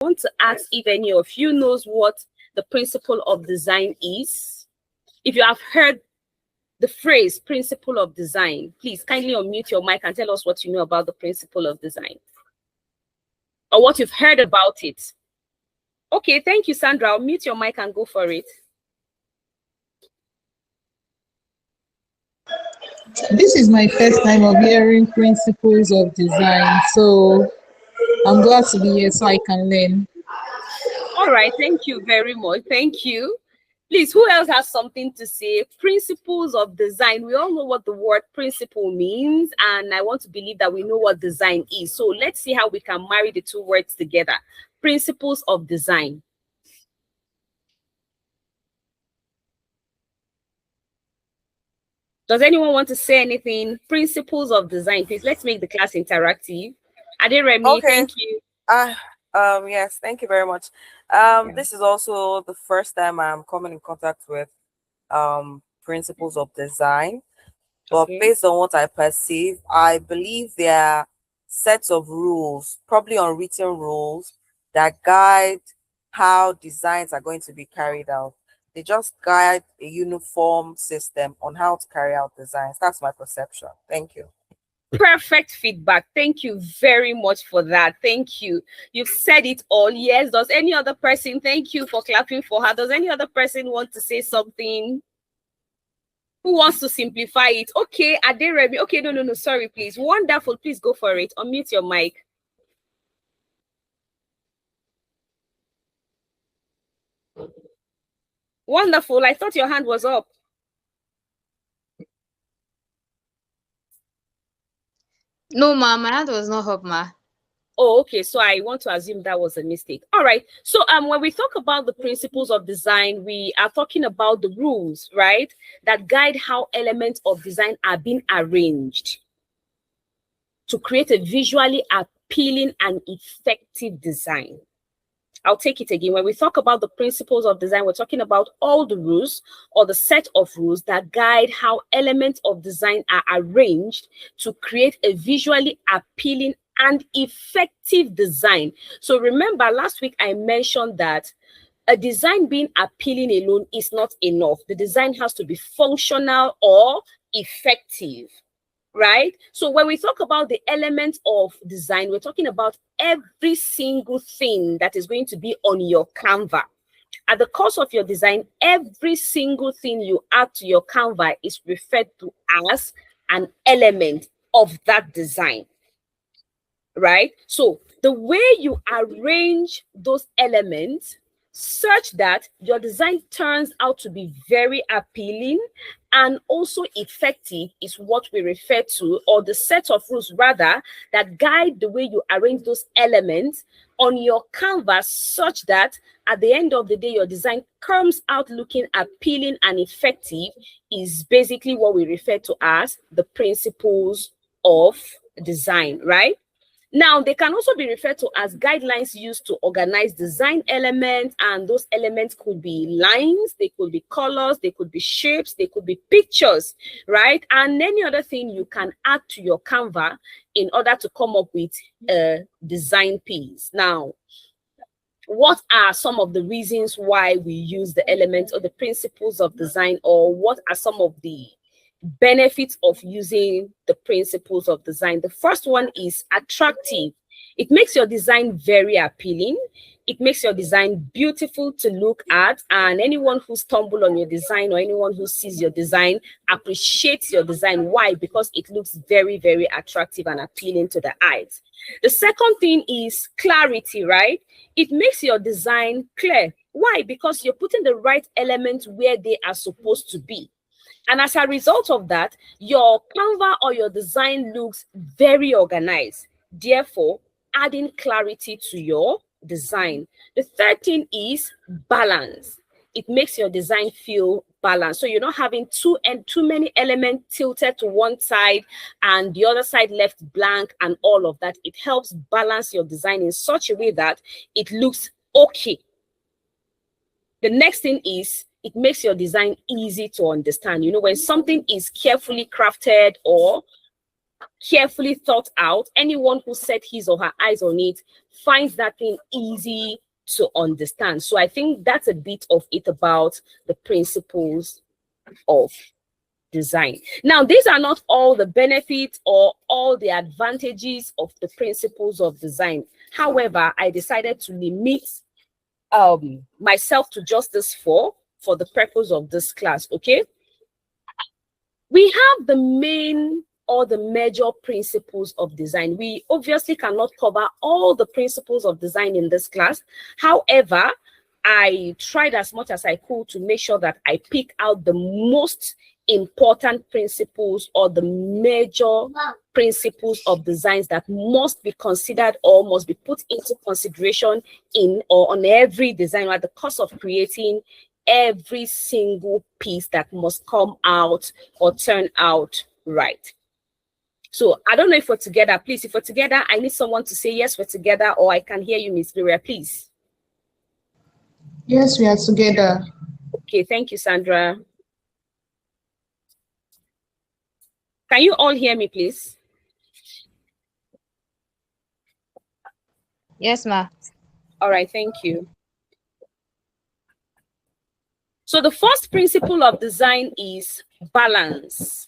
want to ask if any of you knows what the principle of design is. If you have heard the phrase principle of design, please kindly unmute your mic and tell us what you know about the principle of design or what you've heard about it. Okay, thank you, Sandra. I'll mute your mic and go for it. This is my first time of hearing principles of design, so I'm glad to be here so I can learn. All right, thank you very much. Thank you. Please, who else has something to say? Principles of design. We all know what the word principle means, and I want to believe that we know what design is. So let's see how we can marry the two words together. Principles of design. Does anyone want to say anything? Principles of design, please. Let's make the class interactive. Aderemi, okay. Thank you. Yes, thank you very much. This is also the first time I'm coming in contact with principles of design. But based on what I perceive, I believe there are sets of rules, probably unwritten rules, that guide how designs are going to be carried out. They just guide a uniform system on how to carry out designs. That's my perception. Thank you. Perfect feedback. Thank you very much for that. Thank you. You've said it all. Yes. Does any other person, thank you for clapping for her. Does any other person want to say something? Who wants to simplify it? Okay, Aderemi. Okay, no, sorry, please. Wonderful. Please go for it. Unmute your mic. Wonderful. I thought your hand was up. No, ma, my hand was not up, ma. Oh, okay. So I want to assume that was a mistake. All right. So when we talk about the principles of design, we are talking about the rules, right, that guide how elements of design are being arranged to create a visually appealing and effective design. I'll take it again. When we talk about the principles of design, we're talking about all the rules or the set of rules that guide how elements of design are arranged to create a visually appealing and effective design. So remember, last week I mentioned that a design being appealing alone is not enough. The design has to be functional or effective. Right? So when we talk about the elements of design, we're talking about every single thing that is going to be on your Canva. At the course of your design, every single thing you add to your Canva is referred to as an element of that design. Right? So the way you arrange those elements such that your design turns out to be very appealing and also effective is what we refer to, or the set of rules rather, that guide the way you arrange those elements on your canvas such that at the end of the day, your design comes out looking appealing and effective is basically what we refer to as the principles of design, right? Now, they can also be referred to as guidelines used to organize design elements, and those elements could be lines, they could be colors, they could be shapes, they could be pictures, right? And any other thing you can add to your Canva in order to come up with a design piece. Now, what are some of the reasons why we use the elements or the principles of design, or what are some of the benefits of using the principles of design? The first one is attractive. It makes your design very appealing. It makes your design beautiful to look at, and anyone who stumbles on your design or anyone who sees your design appreciates your design. Why? Because it looks very, very attractive and appealing to the eyes. The second thing is clarity, right? It makes your design clear. Why? Because you're putting the right elements where they are supposed to be. And as a result of that, your Canva or your design looks very organized, therefore adding clarity to your design. The third thing is balance. It makes your design feel balanced. So you're not having too many elements tilted to one side and the other side left blank and all of that. It helps balance your design in such a way that it looks okay. The next thing is it makes your design easy to understand. You know, when something is carefully crafted or carefully thought out. Anyone who set his or her eyes on it finds that thing easy to understand. So I think that's a bit of it about the principles of design. Now, these are not all the benefits or all the advantages of the principles of design. However, I decided to limit myself to just this four for the purpose of this class, okay? We have the main or the major principles of design. We obviously cannot cover all the principles of design in this class. However, I tried as much as I could to make sure that I pick out the most important principles or the major principles of designs that must be considered or must be put into consideration in or on every design at the cost of creating every single piece that must come out or turn out right. So I don't know if we're together. Please, if we're together, I need someone to say yes, we're together, or I can hear you, Miss Gloria, please. Yes, we are together. Okay, thank you, Sandra. Can you all hear me, please? Yes, ma. All right, thank you. So the first principle of design is balance.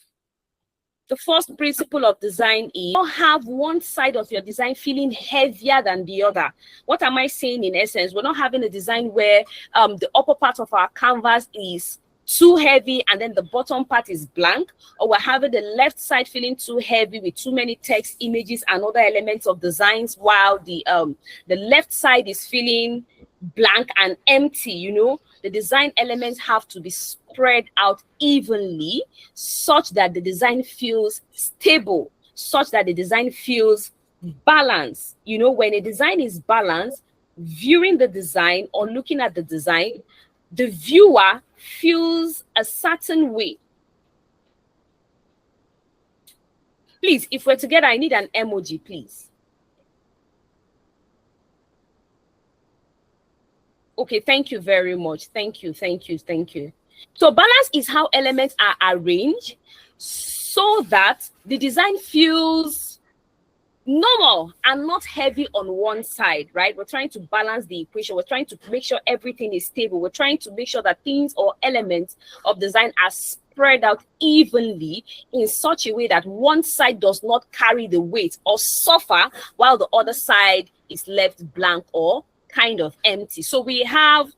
The first principle of design is not have one side of your design feeling heavier than the other. What am I saying in essence? We're not having a design where the upper part of our canvas is too heavy and then the bottom part is blank, or we're having the left side feeling too heavy with too many text, images, and other elements of designs, while the left side is feeling blank and empty. You know, the design elements have to be spread out evenly such that the design feels stable, such that the design feels balanced. You know, when a design is balanced, viewing the design or looking at the design, the viewer feels a certain way. Please, if we're together, I need an emoji, please. Okay, thank you very much. Thank you, thank you, thank you. So balance is how elements are arranged so that the design feels normal and not heavy on one side, right? We're trying to balance the equation. We're trying to make sure everything is stable. We're trying to make sure that things or elements of design are spread out evenly in such a way that one side does not carry the weight or suffer while the other side is left blank or kind of empty. So we have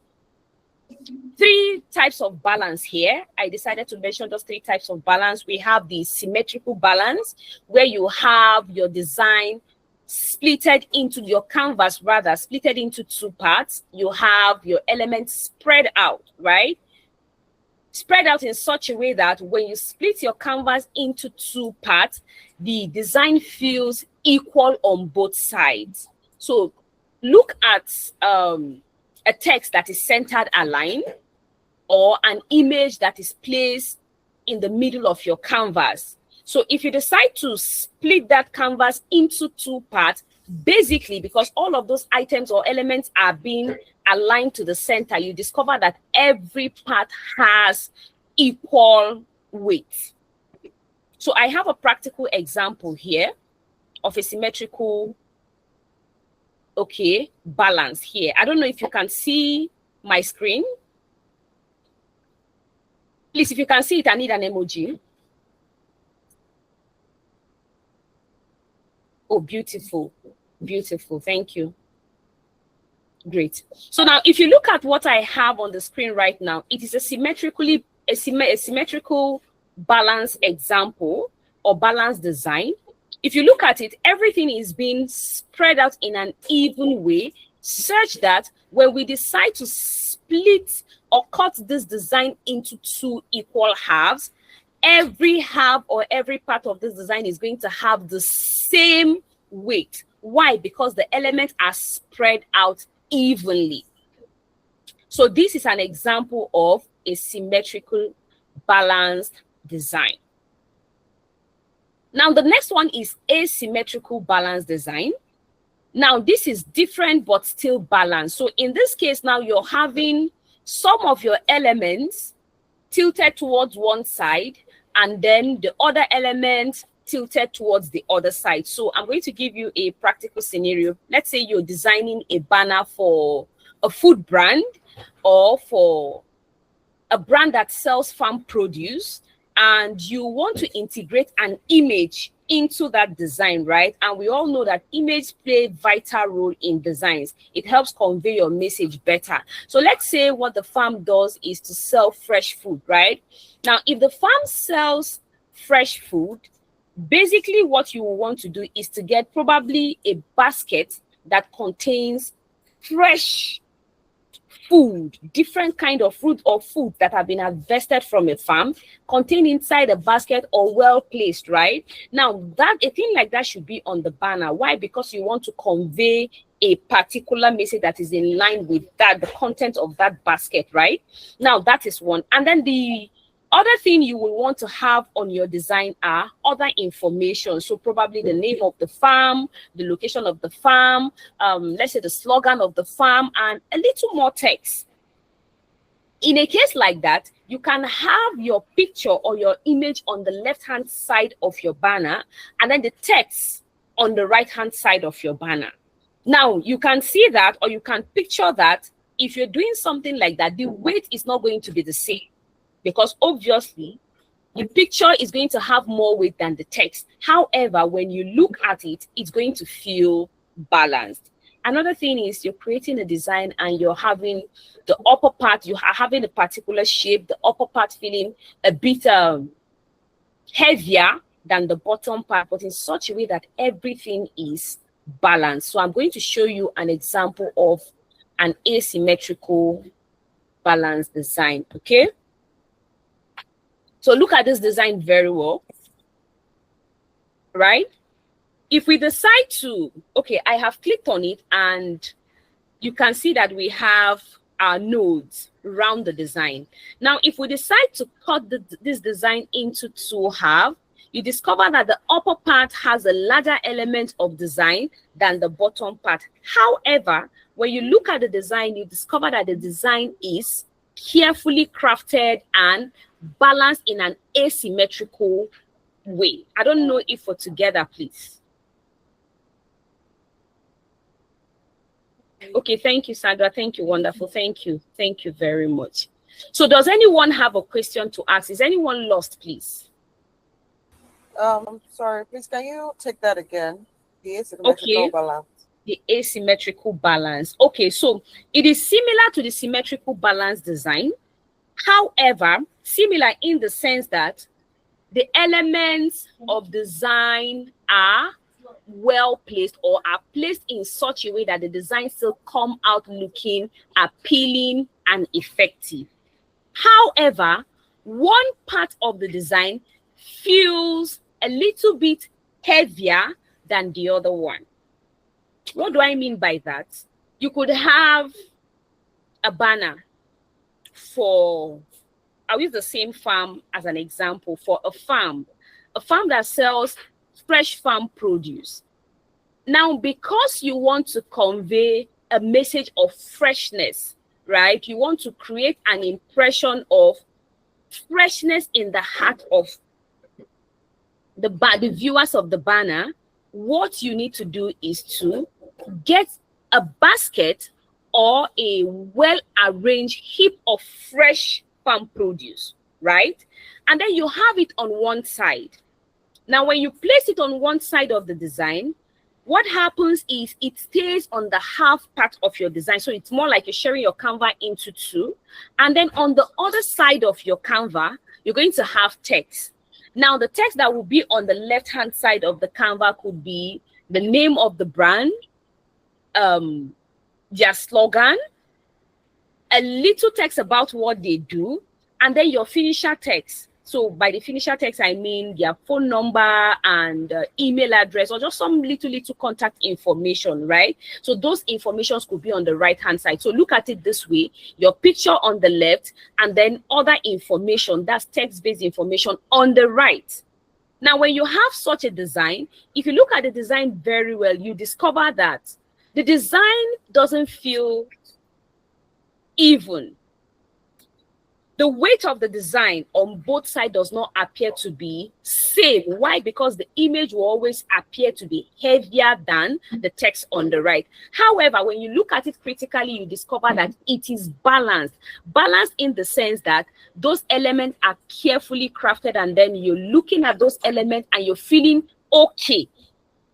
three types of balance here. I decided to mention those three types of balance. We have the symmetrical balance, where you have your design splitted into your canvas, rather splitted into two parts. You have your elements spread out, right? Spread out in such a way that when you split your canvas into two parts, the design feels equal on both sides. So look at a text that is centered aligned, or an image that is placed in the middle of your canvas. So if you decide to split that canvas into two parts, basically because all of those items or elements are being aligned to the center, you discover that every part has equal weight. So I have a practical example here of a symmetrical, balance here. I don't know if you can see my screen. Please, if you can see it, I need an emoji. Oh, beautiful. Beautiful. Thank you. Great. So now, if you look at what I have on the screen right now, it is a symmetrical balance example or balance design. If you look at it, everything is being spread out in an even way, such that when we decide to split or cut this design into two equal halves, every half or every part of this design is going to have the same weight. Why? Because the elements are spread out evenly. So this is an example of a symmetrical balanced design. Now the next one is asymmetrical balanced design. Now this is different but still balanced. So in this case now you're having some of your elements tilted towards one side and then the other elements tilted towards the other side. So I'm going to give you a practical scenario. Let's say you're designing a banner for a food brand or for a brand that sells farm produce, and you want to integrate an image into that design, right? And we all know that images play a vital role in designs. It helps convey your message better. So let's say what the farm does is to sell fresh food, right? Now, if the farm sells fresh food, basically what you want to do is to get probably a basket that contains fresh food, different kind of fruit or food that have been harvested from a farm, contained inside a basket or well placed, right? Now, that a thing like that should be on the banner. Why? Because you want to convey a particular message that is in line with that, the content of that basket, right? Now, that is one. And then the other thing you will want to have on your design are other information. So probably the name of the farm, the location of the farm, let's say the slogan of the farm, and a little more text. In a case like that, you can have your picture or your image on the left-hand side of your banner, and then the text on the right-hand side of your banner. Now, you can see that, or you can picture that. If you're doing something like that, the weight is not going to be the same, because obviously the picture is going to have more weight than the text. However, when you look at it, it's going to feel balanced. Another thing is you're creating a design and you're having the upper part, you are having a particular shape, the upper part feeling a bit heavier than the bottom part, but in such a way that everything is balanced. So I'm going to show you an example of an asymmetrical balanced design, okay? So look at this design very well, right? If we decide to, okay, I have clicked on it and you can see that we have our nodes around the design. Now, if we decide to cut this design into two halves, you discover that the upper part has a larger element of design than the bottom part. However, when you look at the design, you discover that the design is carefully crafted and balanced in an asymmetrical way. I don't know if we're together, please. Okay, thank you, Sandra. Thank you, wonderful. Thank you. Thank you very much. So does anyone have a question to ask? Is anyone lost, please? Sorry, please, can you take that again? The asymmetrical balance. The asymmetrical balance. Okay, so it is similar to the symmetrical balance design. However, similar in the sense that the elements of design are well placed or are placed in such a way that the design still come out looking appealing and effective. However, one part of the design feels a little bit heavier than the other one. What do I mean by that? You could have a banner for, I'll use the same farm as an example, for a farm that sells fresh farm produce. Now, because you want to convey a message of freshness, right? You want to create an impression of freshness in the heart of the viewers of the banner. What you need to do is to get a basket or a well-arranged heap of fresh farm produce, right? And then you have it on one side. Now, when you place it on one side of the design, what happens is it stays on the half part of your design. So it's more like you're sharing your canvas into two. And then on the other side of your canvas, you're going to have text. Now, the text that will be on the left-hand side of the canvas could be the name of the brand, their slogan, a little text about what they do, and then your finisher text. So by the finisher text, I mean their phone number and email address, or just some little contact information, right? So those informations could be on the right-hand side. So look at it this way: your picture on the left, and then other information, that's text-based information, on the right. Now, when you have such a design, if you look at the design very well, you discover that the design doesn't feel even. the weight of the design on both sides does not appear to be same. Why? Because the image will always appear to be heavier than the text on the right. However, when you look at it critically, you discover that it is balanced. Balanced in the sense that those elements are carefully crafted, and then you're looking at those elements and you're feeling okay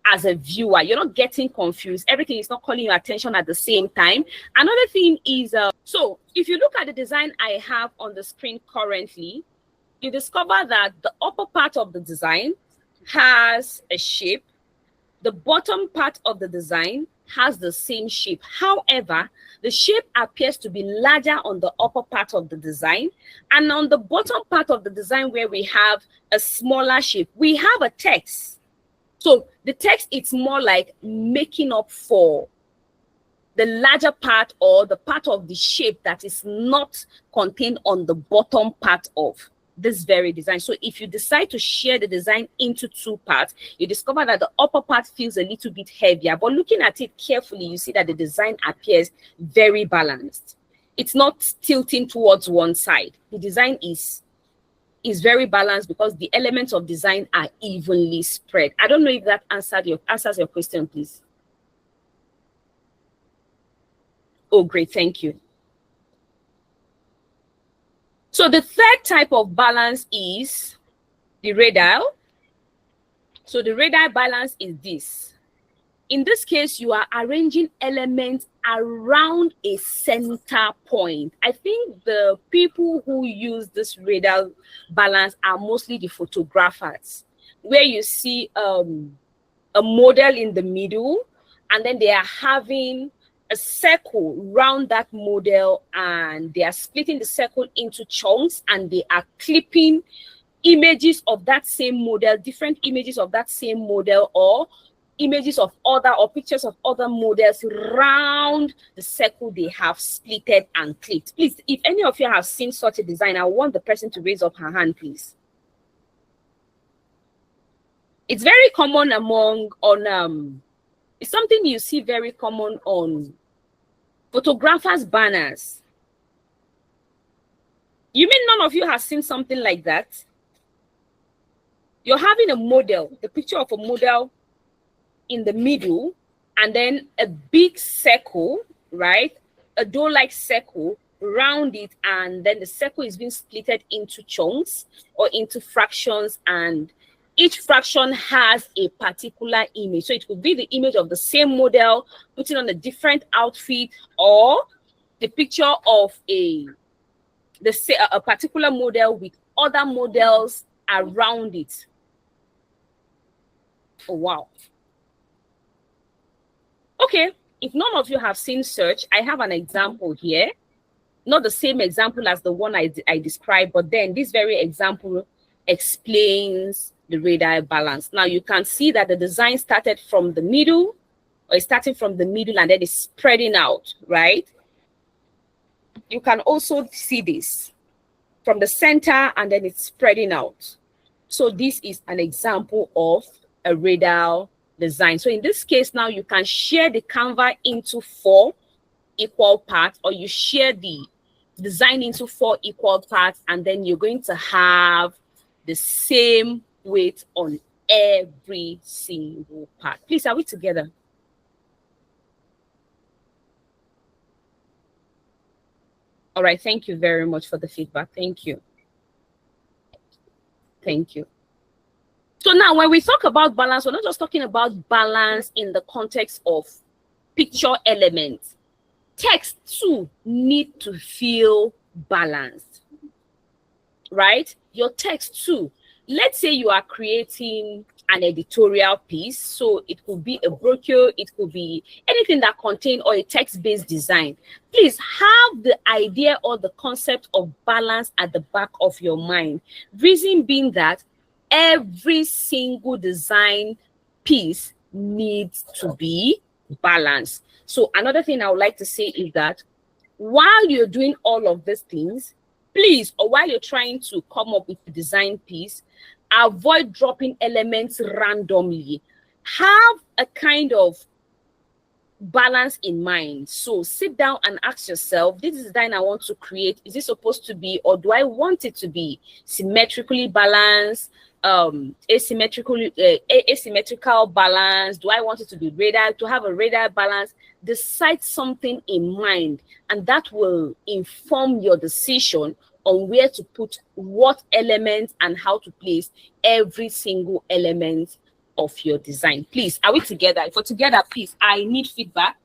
as a viewer. You're not getting confused. Everything is not calling your attention at the same time. Another thing is, so if you look at the design I have on the screen currently, you discover that the upper part of the design has a shape. The bottom part of the design has the same shape. However, the shape appears to be larger on the upper part of the design. And on the bottom part of the design, where we have a smaller shape, we have a text. So the text, it's more like making up for the larger part or the part of the shape that is not contained on the bottom part of this very design. So if you decide to share the design into two parts, you discover that the upper part feels a little bit heavier. But looking at it carefully, you see that the design appears very balanced. It's not tilting towards one side. The design is very balanced because the elements of design are evenly spread. I don't know if that answers your question, please. Oh, great, thank you. So the third type of balance is the radial. So the radial balance is this. In this case, you are arranging elements around a center point. I think the people who use this radial balance are mostly the photographers, where you see a model in the middle, and then they are having a circle around that model, and they are splitting the circle into chunks, and they are clipping images of that same model, different images of that same model, or images of other or pictures of other models around the circle they have splitted and clipped. Please, if any of you have seen such a design, I want the person to raise up her hand, please. It's very common it's something you see very common on photographers' banners. You mean none of you have seen something like that? You're having a model, the picture of a model in the middle, and then a big circle, right? A dough-like circle around it, and then the circle is being splitted into chunks or into fractions, and each fraction has a particular image. So it could be the image of the same model putting on a different outfit, or the picture of a particular model with other models around it. Oh, wow. Okay, if none of you have seen such, I have an example here. Not the same example as the one I described, but then this very example explains the radial balance. Now you can see that the design started from the middle, or it's starting from the middle and then it's spreading out, right? You can also see this from the center and then it's spreading out. So this is an example of a radial design. So in this case, now you can share the canvas into 4 equal parts, or you share the design into 4 equal parts, and then you're going to have the same weight on every single part. Please, are we together? All right, thank you very much for the feedback. Thank you. Thank you. So now when we talk about balance, we're not just talking about balance in the context of picture elements. Text too need to feel balanced, right? Your text too. Let's say you are creating an editorial piece. So it could be a brochure, it could be anything that contains or a text-based design. Please have the idea or the concept of balance at the back of your mind. Reason being that every single design piece needs to be balanced. So another thing I would like to say is that while you're doing all of these things, please, or while you're trying to come up with a design piece, avoid dropping elements randomly. Have a kind of balance in mind. So sit down and ask yourself, this design I want to create, is it supposed to be, or do I want it to be symmetrically balanced, asymmetrical balance? Do I want it to be radar, to have a radar balance? Decide something in mind, and that will inform your decision on where to put what elements and how to place every single element of your design. Please, are we together? If we're together, please, I need feedback.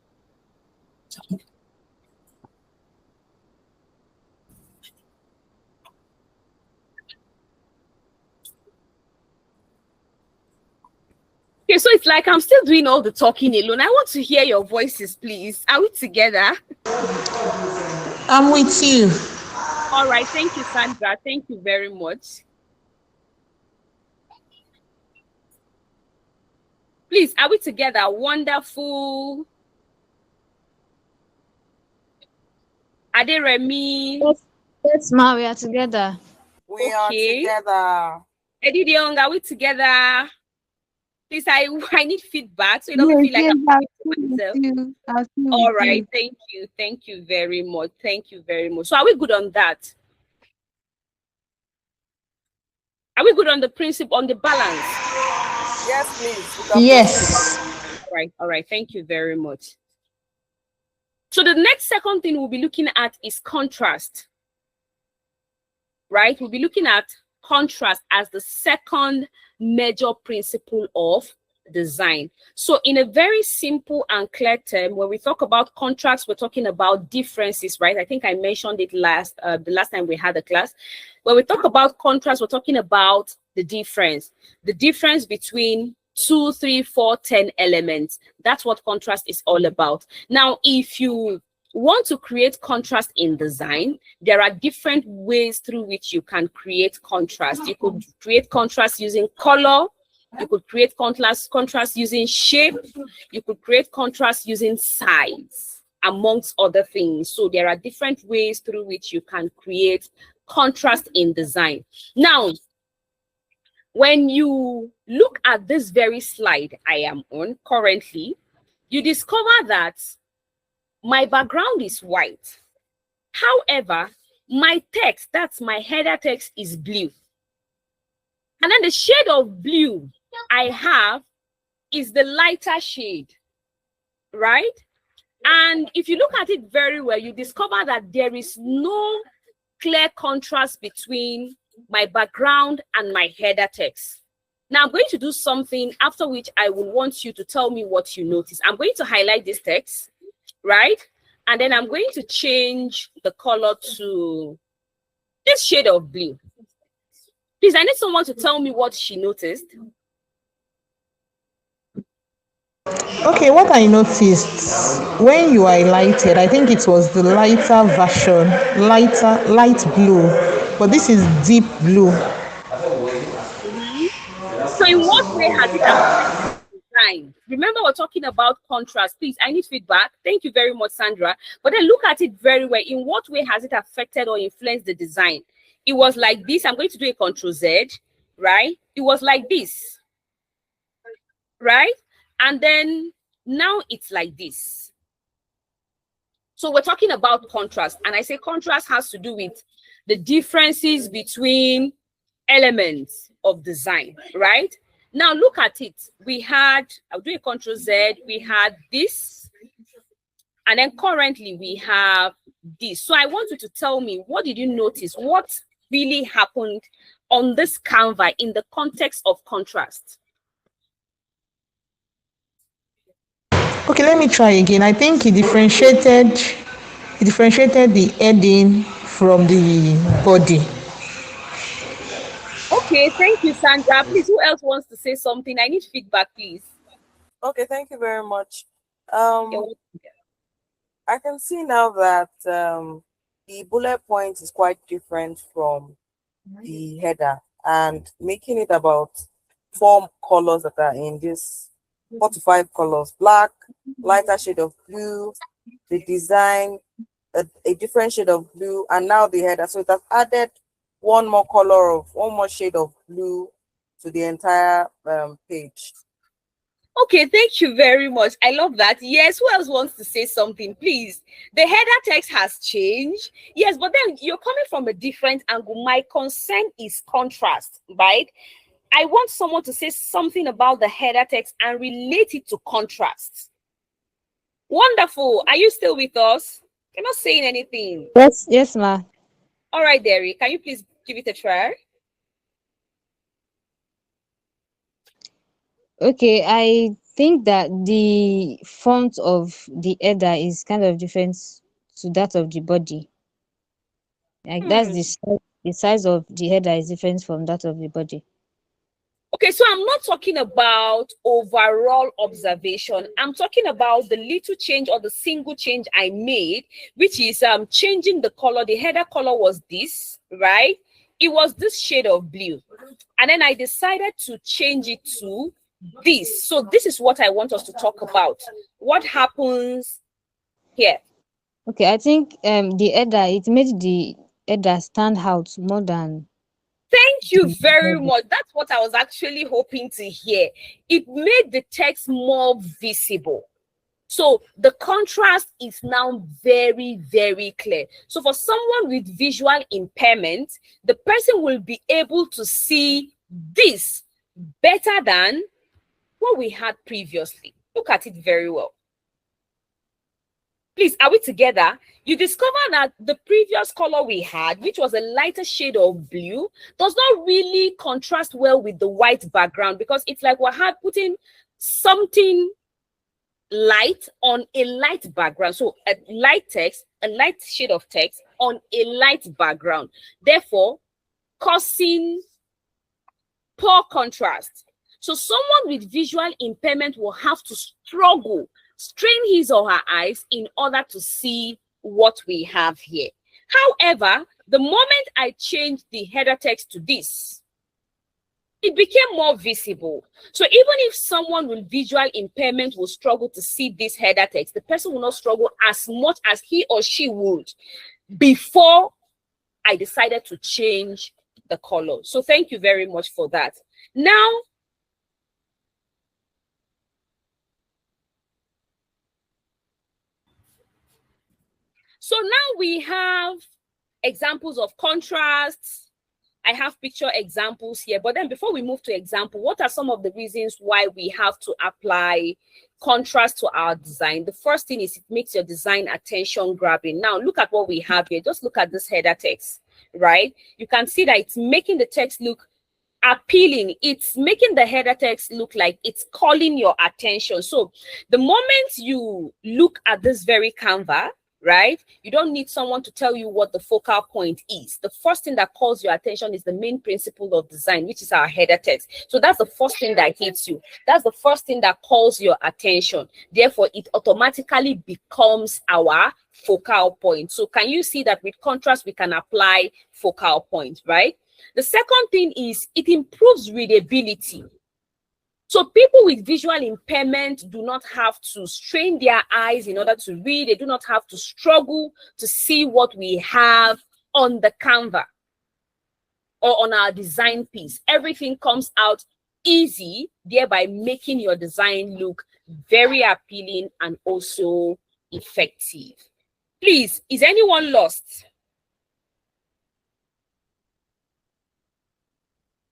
Okay, so it's like I'm still doing all the talking alone. I want to hear your voices, please. Are we together? I'm with you. All right, thank you, Sandra. Thank you very much. Please, are we together? Wonderful. Aderemi. Yes, ma, we are together. We are together. Edidiong, are we together? Please, I need feedback so it doesn't feel like I'm myself. All right, thank you. Thank you very much. Thank you very much. So are we good on that? Are we good on the principle, on the balance? Yes, please. Yes. All right. Thank you very much. So the next second thing we'll be looking at is contrast. Right? We'll be looking at contrast as the second major principle of design. So in a very simple and clear term, when we talk about contrast, we're talking about differences, right? I think I mentioned it the last time we had a class. When we talk about contrast, we're talking about the difference between 2, 3, 4, 10 elements. That's what contrast is all about. Now, if you want to create contrast in design, there are different ways through which you can create contrast. You could create contrast using color. You could create contrast using shape. You could create contrast using size, amongst other things. So there are different ways through which you can create contrast in design. Now, when you look at this very slide I am on currently, you discover that my background is white. However, my text, that's my header text, is blue. And then the shade of blue I have is the lighter shade, right? And if you look at it very well, you discover that there is no clear contrast between my background and my header text. Now I'm going to do something after which I will want you to tell me what you notice. I'm going to highlight this text, right? And then I'm going to change the color to this shade of blue. Please, I need someone to tell me what she noticed. Okay, what I noticed when you highlighted, I think it was the lighter version, light blue, but this is deep blue. So in what way has it affected design? Remember, we're talking about contrast. Please, I need feedback. Thank you very much, Sandra. But then look at it very well. In what way has it affected or influenced the design? It was like this. I'm going to do a Control Z, right? It was like this, right? And then now it's like this. So we're talking about contrast. And I say contrast has to do with the differences between elements of design, right? Now look at it. We had, I'll do a Control Z, we had this, and then currently we have this. So I want you to tell me, what did you notice? What really happened on this Canva in the context of contrast? Okay, let me try again. I think he differentiated the heading from the body. Okay, thank you, Sandra. Please, who else wants to say something? I need feedback, please. Okay, thank you very much. I can see now that the bullet point is quite different from the header, and making it about 4 colors that are in this 4 to 5 colors: black, lighter shade of blue, the design, a different shade of blue, and now the header. So it has added one more shade of blue to the entire page. Okay, thank you very much. I love that. Yes, who else wants to say something, please? The header text has changed. Yes, but then you're coming from a different angle. My concern is contrast, right? I want someone to say something about the header text and relate it to contrast. Wonderful. Are you still with us? You're not saying anything. Yes, ma. All right, Derry, can you please give it a try? Okay, I think that the font of the header is kind of different to that of the body. Like that's Hmm. the size of the header is different from that of the body. Okay, so I'm not talking about overall observation. I'm talking about the little change or the single change I made, which is changing the color. The header color was this, right? It was this shade of blue. And then I decided to change it to this. So this is what I want us to talk about. What happens here? Okay, I think the header it made the header stand out more than Thank you the very body. much. That's what I was actually hoping to hear. It made the text more visible. So the contrast is now very, very clear. So for someone with visual impairment, the person will be able to see this better than what we had previously. Look at it very well. Please, are we together? You discover that the previous color we had, which was a lighter shade of blue, does not really contrast well with the white background because it's like we're putting something light on a light background. So a light text, a light shade of text on a light background, therefore causing poor contrast. So someone with visual impairment will have to struggle, strain his or her eyes in order to see what we have here. However, the moment I changed the header text to this, it became more visible. So even if someone with visual impairment will struggle to see this header text, the person will not struggle as much as he or she would before I decided to change the color. So thank you very much for that. Now, so now we have examples of contrasts. I have picture examples here, but then before we move to example, what are some of the reasons why we have to apply contrast to our design? The first thing is it makes your design attention grabbing. Now look at what we have here. Just look at this header text, right? You can see that it's making the text look appealing. It's making the header text look like it's calling your attention. So the moment you look at this very Canva, right, you don't need someone to tell you what the focal point is. The first thing that calls your attention is the main principle of design, which is our header text. So that's the first thing that hits you. That's the first thing that calls your attention. Therefore, it automatically becomes our focal point. So can you see that with contrast, we can apply focal point, right? The second thing is it improves readability. So people with visual impairment do not have to strain their eyes in order to read. They do not have to struggle to see what we have on the Canva or on our design piece. Everything comes out easy, thereby making your design look very appealing and also effective. Please, is anyone lost?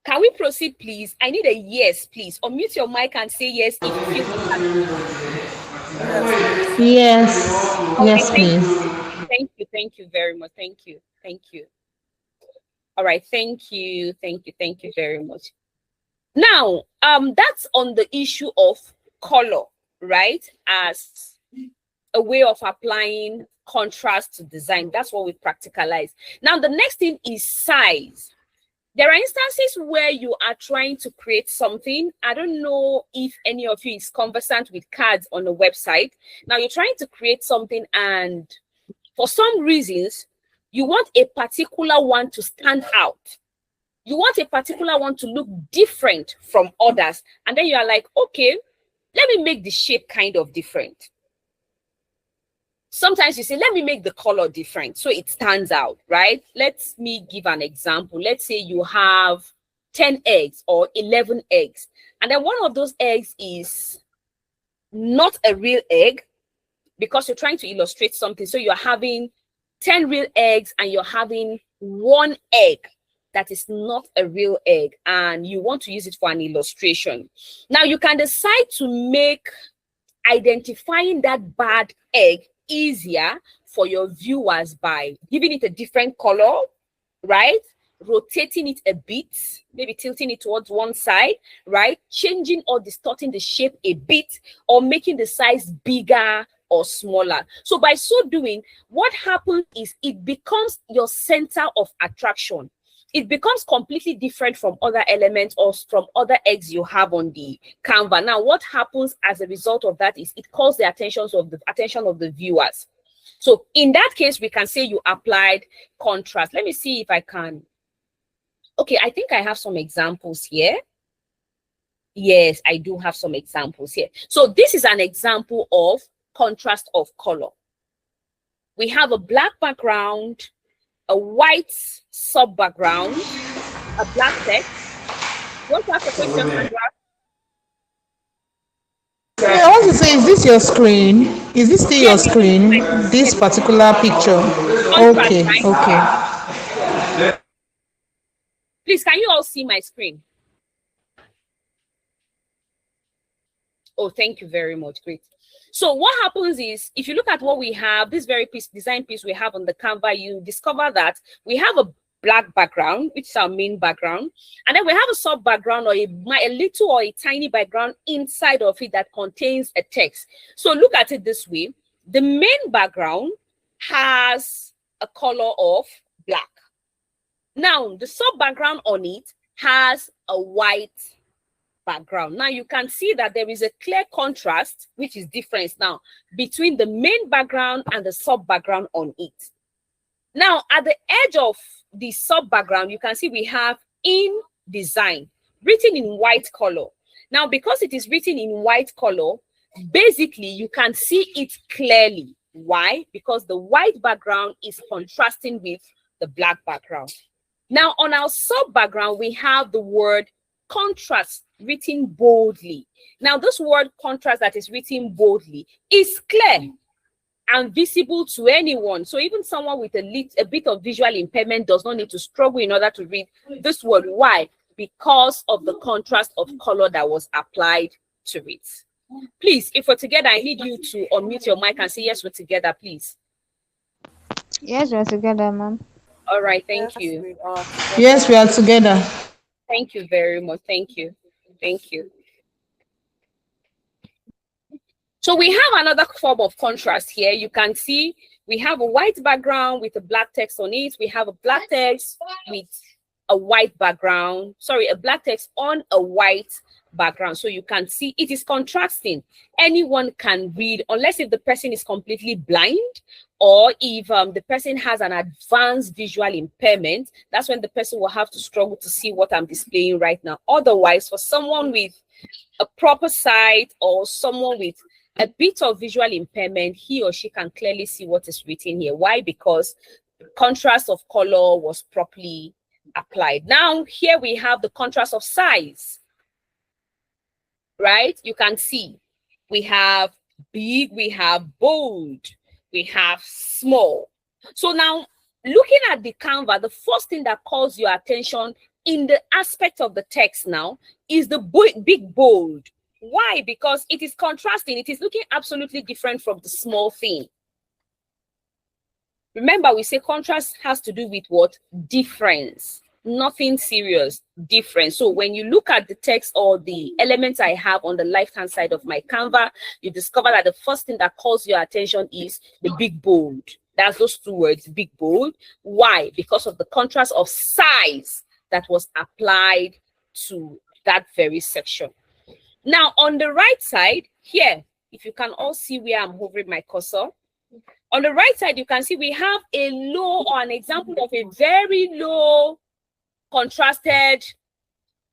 Can we proceed, please? I need a yes, please. Unmute your mic and say yes if you feel Yes, all right, yes, please. thank you very much. Thank you. All right, thank you very much. Now, that's on the issue of color, right? As a way of applying contrast to design. That's what we practicalize. Now, the next thing is size. There are instances where you are trying to create something. I don't know if any of you is conversant with cards on a website. Now you're trying to create something and for some reasons, you want a particular one to stand out. You want a particular one to look different from others. And then you are like, okay, let me make the shape kind of different. Sometimes you say, let me make the color different so it stands out, right? Let me give an example. Let's say you have 10 eggs or 11 eggs. And then one of those eggs is not a real egg, because you're trying to illustrate something. So you're having 10 real eggs and you're having one egg that is not a real egg, and you want to use it for an illustration. Now you can decide to make identifying that bad egg easier for your viewers by giving it a different color, right? Rotating it a bit, maybe tilting it towards one side, right? Changing or distorting the shape a bit, or making the size bigger or smaller. So by so doing, what happens is it becomes your center of attraction. It becomes completely different from other elements or from other eggs you have on the Canva. Now, what happens as a result of that is it calls the attention of the viewers. So in that case, we can say you applied contrast. Let me see if I can. Okay, I think I have some examples here. Yes, I do have some examples here. So this is an example of contrast of color. We have a black background, a white sub background, a black text. You want to ask a question, Sandra? Yeah, I want to say, is this your screen? Is this still your screen? This particular picture? Okay, okay. Please, can you all see my screen? Oh, thank you very much. Great. So what happens is, if you look at what we have, this very design piece we have on the Canva, you discover that we have a black background, which is our main background, and then we have a sub background or a little or a tiny background inside of it that contains a text. So look at it this way. The main background has a color of black. Now, the sub background on it has a white background. Now you can see that there is a clear contrast, which is difference now between the main background and the sub background on it. Now at the edge of the sub background, you can see we have in design written in white color. Now because it is written in white color, basically you can see it clearly. Why? Because the white background is contrasting with the black background. Now on our sub background, we have the word contrast written boldly. Now this word contrast that is written boldly is clear and visible to anyone. So even someone with a bit of visual impairment does not need to struggle in order to read this word. Why? Because of the contrast of color that was applied to it. Please, if we're together, I need you to unmute your mic and say, yes, we're together, please. Yes, we're together, ma'am. All right, thank you. Yes, we are together. Thank you very much. Thank you. Thank you. So we have another form of contrast here. You can see we have a white background with a black text on it. We have a black text with a white background. Sorry, a black text on a white background. So you can see it is contrasting. Anyone can read, unless if the person is completely blind, or if the person has an advanced visual impairment. That's when the person will have to struggle to see what I'm displaying right now. Otherwise, for someone with a proper sight or someone with a bit of visual impairment, he or she can clearly see what is written here. Why? Because the contrast of color was properly applied. Now, here we have the contrast of size, right? You can see we have big, we have bold, we have small. So now, looking at the Canva, the first thing that calls your attention in the aspect of the text now is the big bold. Why? Because it is contrasting. It is looking absolutely different from the small thing. Remember, we say contrast has to do with what? Difference. Nothing serious, difference. So when you look at the text or the elements I have on the left-hand side of my Canva, you discover that the first thing that calls your attention is the big bold. That's those two words, big bold. Why? Because of the contrast of size that was applied to that very section. Now, on the right side here, if you can all see where I'm hovering my cursor, on the right side, you can see we have a low or an example of a very low contrasted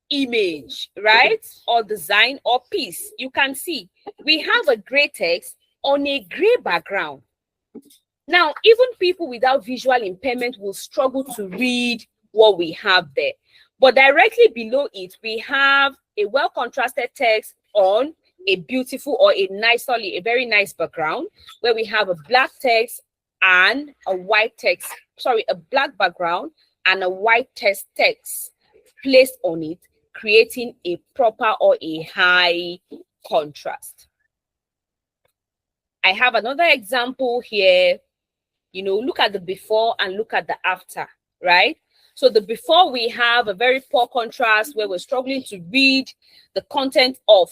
image, right? Or design or piece. You can see we have a gray text on a gray background. Now, even people without visual impairment will struggle to read what we have there. But directly below it, we have a well-contrasted text on a beautiful or a very nice background where we have a black text and a white text, a black background and a white text placed on it, creating a proper or a high contrast. I have another example here. Look at the before and look at the after, right? So the before, we have a very poor contrast where we're struggling to read the content of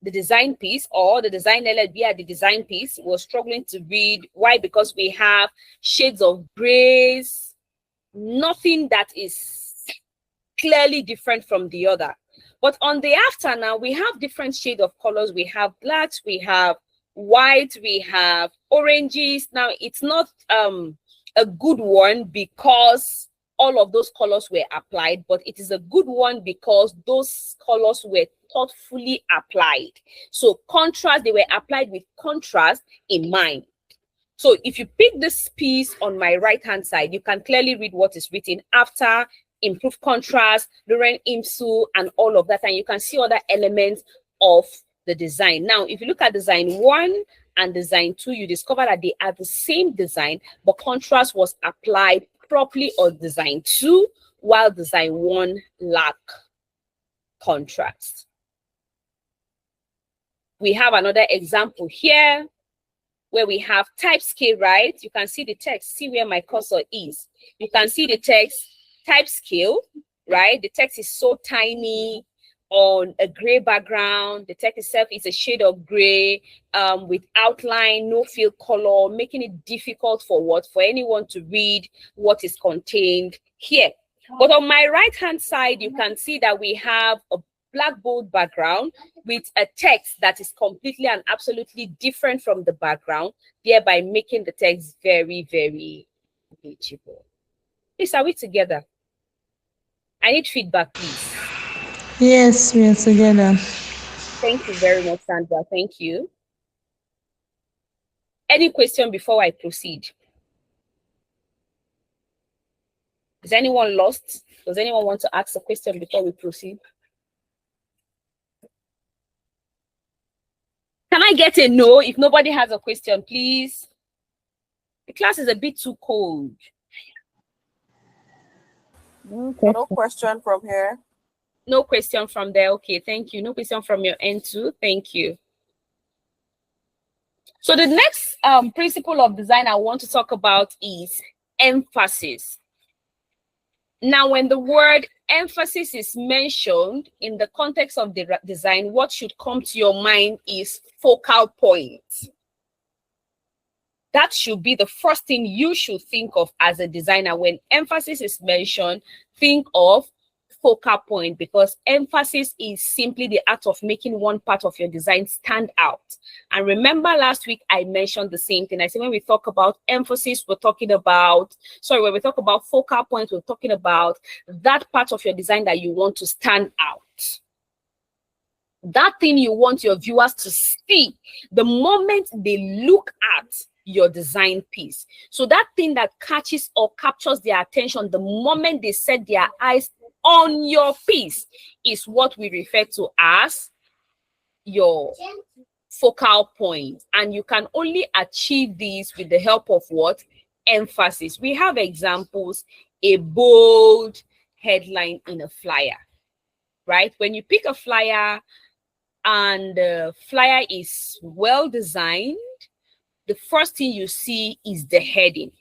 the design piece, or the design element via the design piece. We're struggling to read. Why? Because we have shades of grays, nothing that is clearly different from the other. But on the after now, we have different shades of colors. We have blacks, we have white, we have oranges. Now, it's not a good one because all of those colors were applied, but it is a good one because those colors were thoughtfully applied. So contrast, they were applied with contrast in mind. So if you pick this piece on my right hand side, you can clearly read what is written after, improved contrast, Lorem Ipsum, and all of that, and you can see other elements of the design. Now, if you look at design 1 and design 2, you discover that they are the same design, but contrast was applied properly on design 2, while design 1 lacked contrast. We have another example here where we have type scale, right? You can see the text. See where my cursor is. You can see the text type scale, right? The text is so tiny on a gray background. The text itself is a shade of gray with outline, no fill color, making it difficult for anyone to read what is contained here. But on my right hand side, you can see that we have a black bold background with a text that is completely and absolutely different from the background, thereby making the text very, very legible. Please, are we together? I need feedback, please. Yes, we are together. Thank you very much, Sandra. Thank you. Any question before I proceed? Is anyone lost? Does anyone want to ask a question before we proceed? Can I get a no if nobody has a question, please? The class is a bit too cold. No question from here. No question from there. Okay, thank you. No question from your end too. Thank you. So the next principle of design I want to talk about is emphasis. Now, when the word emphasis is mentioned in the context of the design, what should come to your mind is focal point. That should be the first thing you should think of as a designer. When emphasis is mentioned, think of focal point, because emphasis is simply the act of making one part of your design stand out. And remember last week I mentioned the same thing. I said when we talk about emphasis, when we talk about focal point, we're talking about that part of your design that you want to stand out. That thing you want your viewers to see the moment they look at your design piece. So that thing that catches or captures their attention the moment they set their eyes on your piece is what we refer to as your focal point. And you can only achieve this with the help of what? Emphasis. We have examples, a bold headline in a flyer, right? When you pick a flyer and the flyer is well designed, the first thing you see is the heading.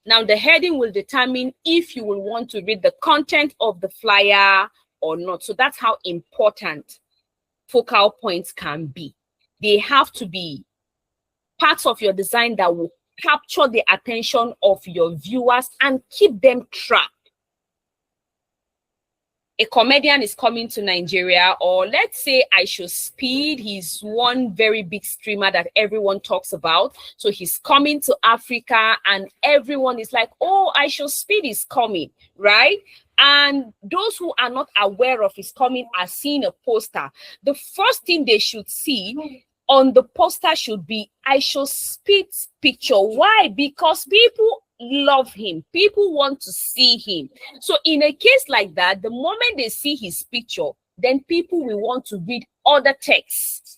Now, the heading will determine if you will want to read the content of the flyer or not. So that's how important focal points can be. They have to be parts of your design that will capture the attention of your viewers and keep them trapped. A comedian is coming to Nigeria, or let's say I Should Speed. He's one very big streamer that everyone talks about. So he's coming to Africa and everyone is like, oh, I Should Speed is coming, right? And those who are not aware of his coming are seeing a poster. The first thing they should see on the poster should be I Should Speed's picture. Why? Because people love him. People want to see him. So in a case like that, the moment they see his picture, then people will want to read other texts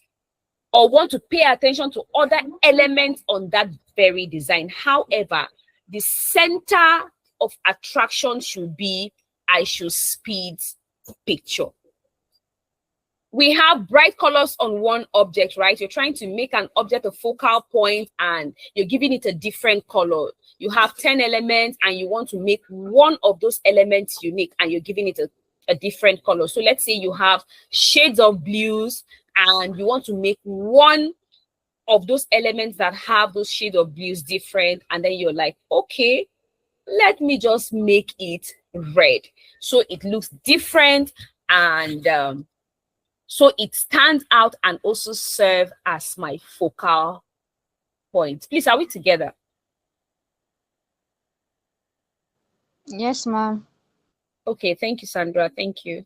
or want to pay attention to other elements on that very design. However, the center of attraction should be I should speed picture. We have bright colors on one object, right? You're trying to make an object a focal point and you're giving it a different color. You have 10 elements and you want to make one of those elements unique and you're giving it a different color. So let's say you have shades of blues and you want to make one of those elements that have those shades of blues different. And then you're like, okay, let me just make it red. So it looks different and so it stands out and also serve as my focal point. Please, are we together? Yes, ma'am. Okay, thank you, Sandra. Thank you.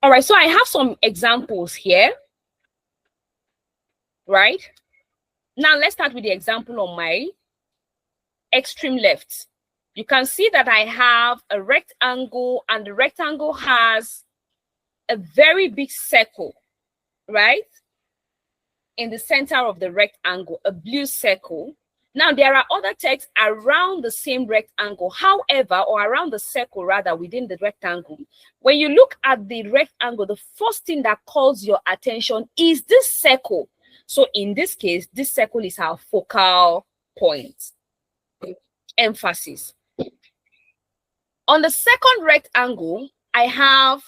All right, so I have some examples here, right? Now let's start with the example on my extreme left. You can see that I have a rectangle and the rectangle has a very big circle, right? In the center of the rectangle, a blue circle. Now there are other text around the same rectangle, however, or around the circle rather within the rectangle. When you look at the rectangle, the first thing that calls your attention is this circle. So in this case, this circle is our focal point. Emphasis. On the second rectangle, I have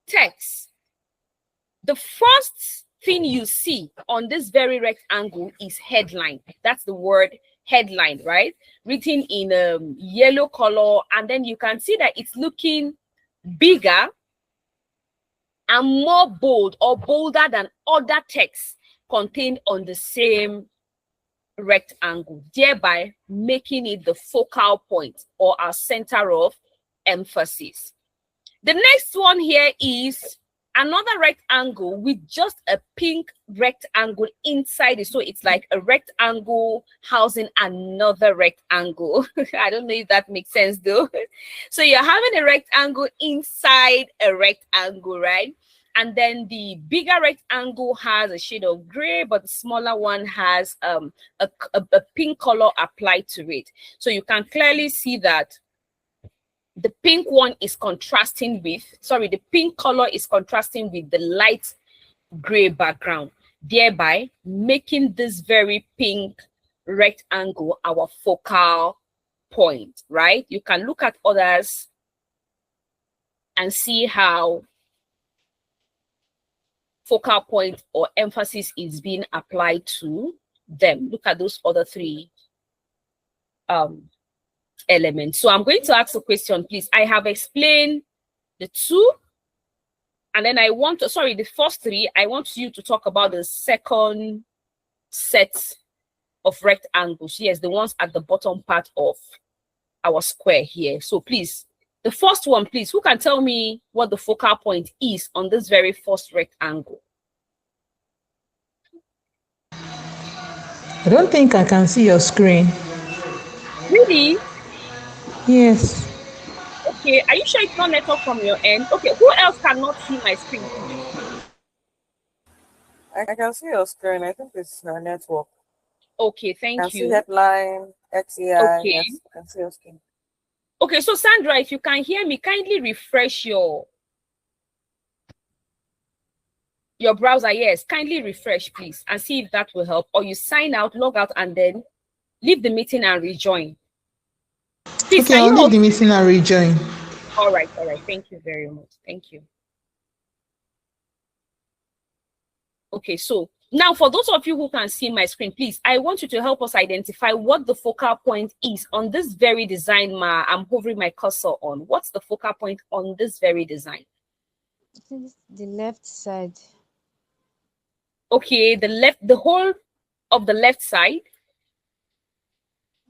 text. The first thing you see on this very rectangle is headline. That's the word headline, right? Written in yellow color. And then you can see that it's looking bigger and more bold or bolder than other texts contained on the same rectangle, thereby making it the focal point or our center of emphasis. The next one here is another rectangle with just a pink rectangle inside it. So it's like a rectangle housing another rectangle. I don't know if that makes sense though. So you're having a rectangle inside a rectangle, right? And then the bigger rectangle has a shade of gray, but the smaller one has a pink color applied to it. So you can clearly see that the pink one is contrasting with, the pink color is contrasting with the light gray background, thereby making this very pink rectangle our focal point, right? You can look at others and see how focal point or emphasis is being applied to them. Look at those other three elements. So I'm going to ask a question, please. I have explained the two, and then I want to, the first three, I want you to talk about the second set of rectangles. Yes, the ones at the bottom part of our square here. So please, the first one, please, who can tell me what the focal point is on this very first rectangle? I don't think I can see your screen. Really? Yes. Okay, are you sure it's not network from your end? Okay, who else cannot see my screen, please? I can see your screen. I think it's your network. Okay, thank you. I can see headline, XEI. Okay. Yes, I can see your screen. Okay, so Sandra, if you can hear me, kindly refresh your browser. Yes, kindly refresh, please, and see if that will help. Or you sign out, log out, and then leave the meeting and rejoin. Please, okay, I'll leave the meeting and rejoin. All right. Thank you very much. Thank you. Okay, so now for those of you who can see my screen, please, I want you to help us identify what the focal point is on this very design I'm hovering my cursor on. What's the focal point on this very design? The left side. Okay, the whole of the left side.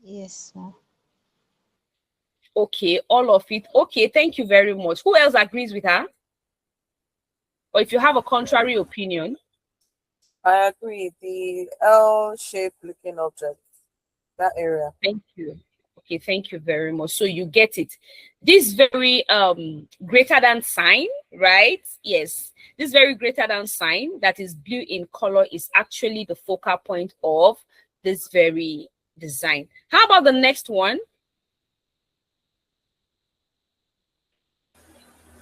Yes, ma'am. Okay, all of it. Okay, thank you very much. Who else agrees with her? Or if you have a contrary opinion? I agree. The L-shaped looking object, that area. Thank you. Okay, thank you very much. So you get it. This very greater than sign, right? Yes, this very greater than sign that is blue in color is actually the focal point of this very design. How about the next one?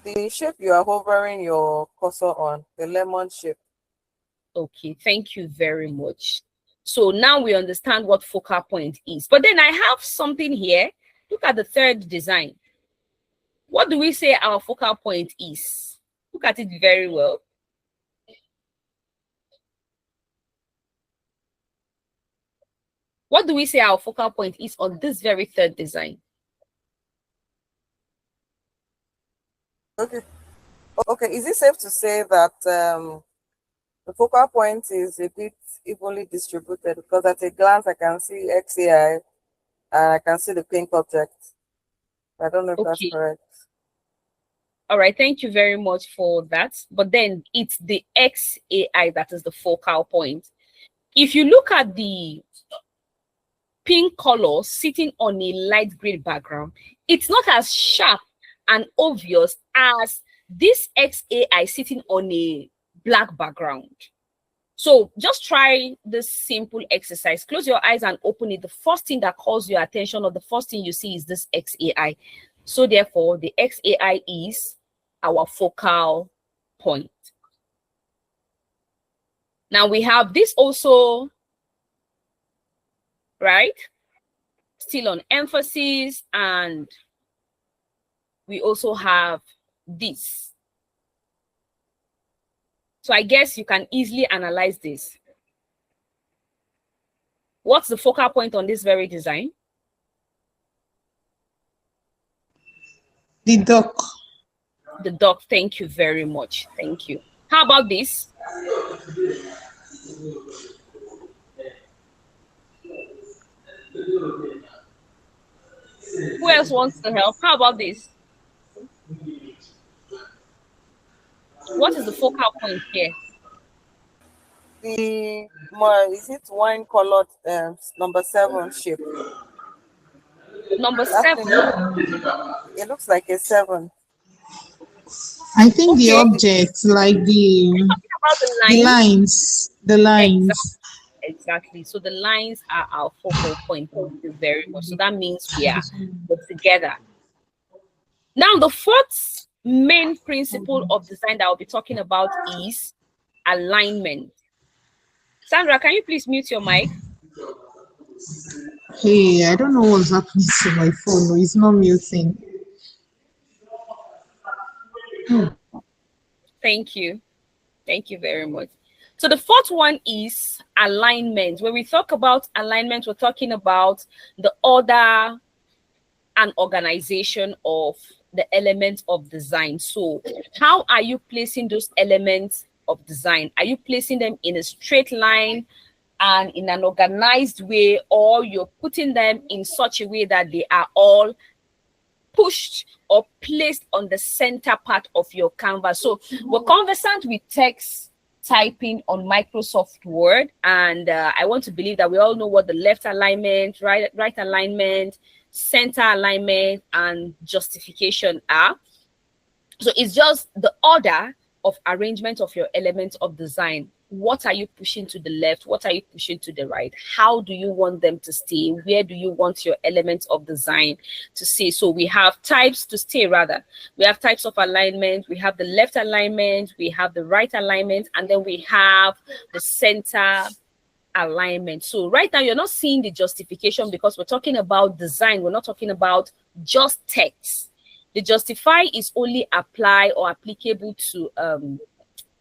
The shape you are hovering your cursor on, the lemon shape. Okay, thank you very much. So now we understand what focal point is. But then I have something here. Look at the third design. What do we say our focal point is? Look at it very well. What do we say our focal point is on this very third design? Okay. Okay, is it safe to say that the focal point is a bit evenly distributed? Because at a glance, I can see XAI and I can see the pink object. I don't know if that's correct. All right, thank you very much for that. But then it's the XAI that is the focal point. If you look at the pink color sitting on a light green background, it's not as sharp and obvious as this XAI sitting on a black background. So just try this simple exercise. Close your eyes and open it. The first thing that calls your attention, or the first thing you see, is this XAI. So therefore, the XAI is our focal point. Now we have this also, right? Still on emphasis, and we also have this. So I guess you can easily analyze this. What's the focal point on this very design? The duck. The duck, thank you very much. Thank you. How about this? Who else wants to help? How about this? What is the focal point here? The is it wine colored number 7 shape? Number 7. It looks like a 7. I think the objects, like the lines. Exactly. So the lines are our focal point. Thank you very much. So that means we are together. Now, the fourth main principle of design that I'll be talking about is alignment. Sandra, can you please mute your mic? Hey, I don't know what's happening to my phone. It's not muting. Thank you. Thank you very much. So the fourth one is alignment. When we talk about alignment, we're talking about the order and organization of the elements of design. So how are you placing those elements of design? Are you placing them in a straight line and in an organized way, or you're putting them in such a way that they are all pushed or placed on the center part of your canvas? So we're conversant with text typing on Microsoft Word, and I want to believe that we all know what the left alignment, right alignment, center alignment, and justification are. So it's just the order of arrangement of your elements of design. What are you pushing to the left? What are you pushing to the right? How do you want them to stay? Where do you want your elements of design to stay? So we have types to stay, rather. We have types of alignment. We have the left alignment. We have the right alignment. And then we have the center alignment. So right now, you're not seeing the justification because we're talking about design. We're not talking about just text. The justify is only apply or applicable to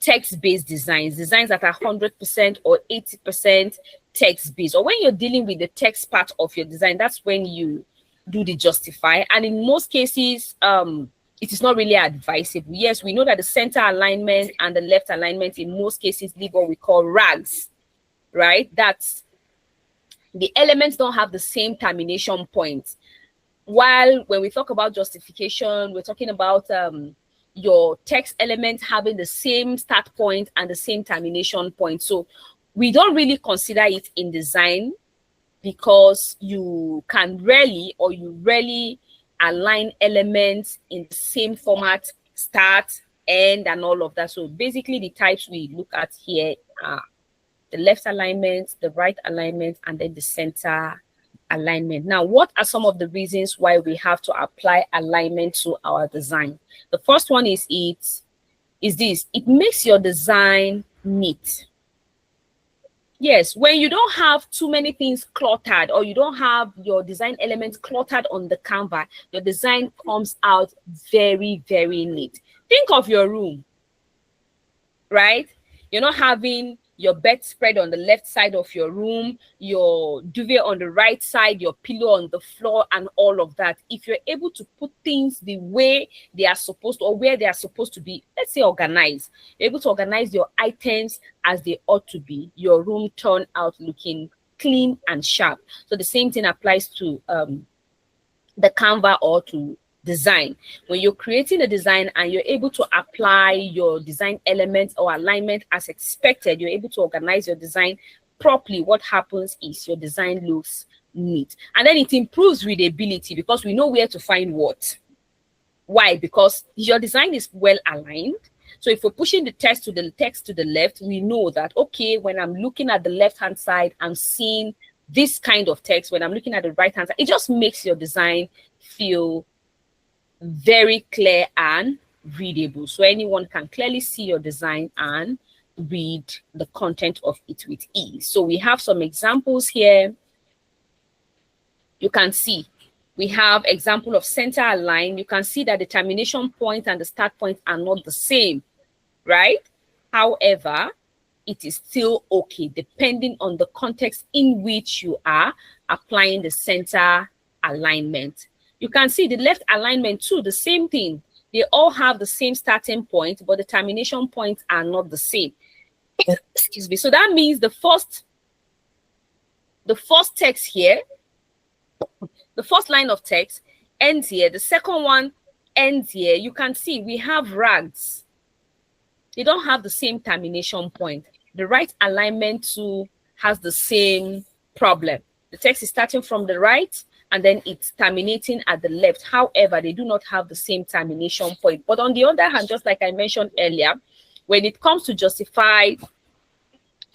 text-based designs that are 100% or 80% text-based. Or when you're dealing with the text part of your design, that's when you do the justify. And in most cases, it is not really advisable. Yes, we know that the center alignment and the left alignment in most cases leave what we call rags, right? That's the elements don't have the same termination point. While when we talk about justification, we're talking about your text element having the same start point and the same termination point. So we don't really consider it in design because you rarely align elements in the same format, start, end, and all of that. So basically the types we look at here are the left alignment, the right alignment, and then the center alignment. Now, what are some of the reasons why we have to apply alignment to our design? The first one is it makes your design neat. Yes, when you don't have too many things cluttered, or you don't have your design elements cluttered on the canvas, your design comes out very, very neat. Think of your room, right? You're not having your bedspread on the left side of your room, your duvet on the right side, your pillow on the floor, and all of that. If you're able to put things the way they are supposed to, or where they are supposed to be, let's say organized, you're able to organize your items as they ought to be, your room turn out looking clean and sharp. So the same thing applies to the canvas or to design. When you're creating a design and you're able to apply your design elements or alignment as expected, you're able to organize your design properly. What happens is your design looks neat, and then it improves readability because we know where to find what. Why? Because your design is well aligned. So if we're pushing the text to the left, we know that, okay, when I'm looking at the left hand side, I'm seeing this kind of text. When I'm looking at the right hand side, it just makes your design feel very clear and readable, so anyone can clearly see your design and read the content of it with ease. So we have some examples here. You can see we have example of center align. You can see that the termination point and the start point are not the same, right? However, it is still okay depending on the context in which you are applying the center alignment. You can see the left alignment too, the same thing. They all have the same starting point, but the termination points are not the same. Excuse me. So that means the first text here, the first line of text ends here. The second one ends here. You can see we have rags. They don't have the same termination point. The right alignment too has the same problem. The text is starting from the right, and then it's terminating at the left. However, they do not have the same termination point. But on the other hand, just like I mentioned earlier, when it comes to justified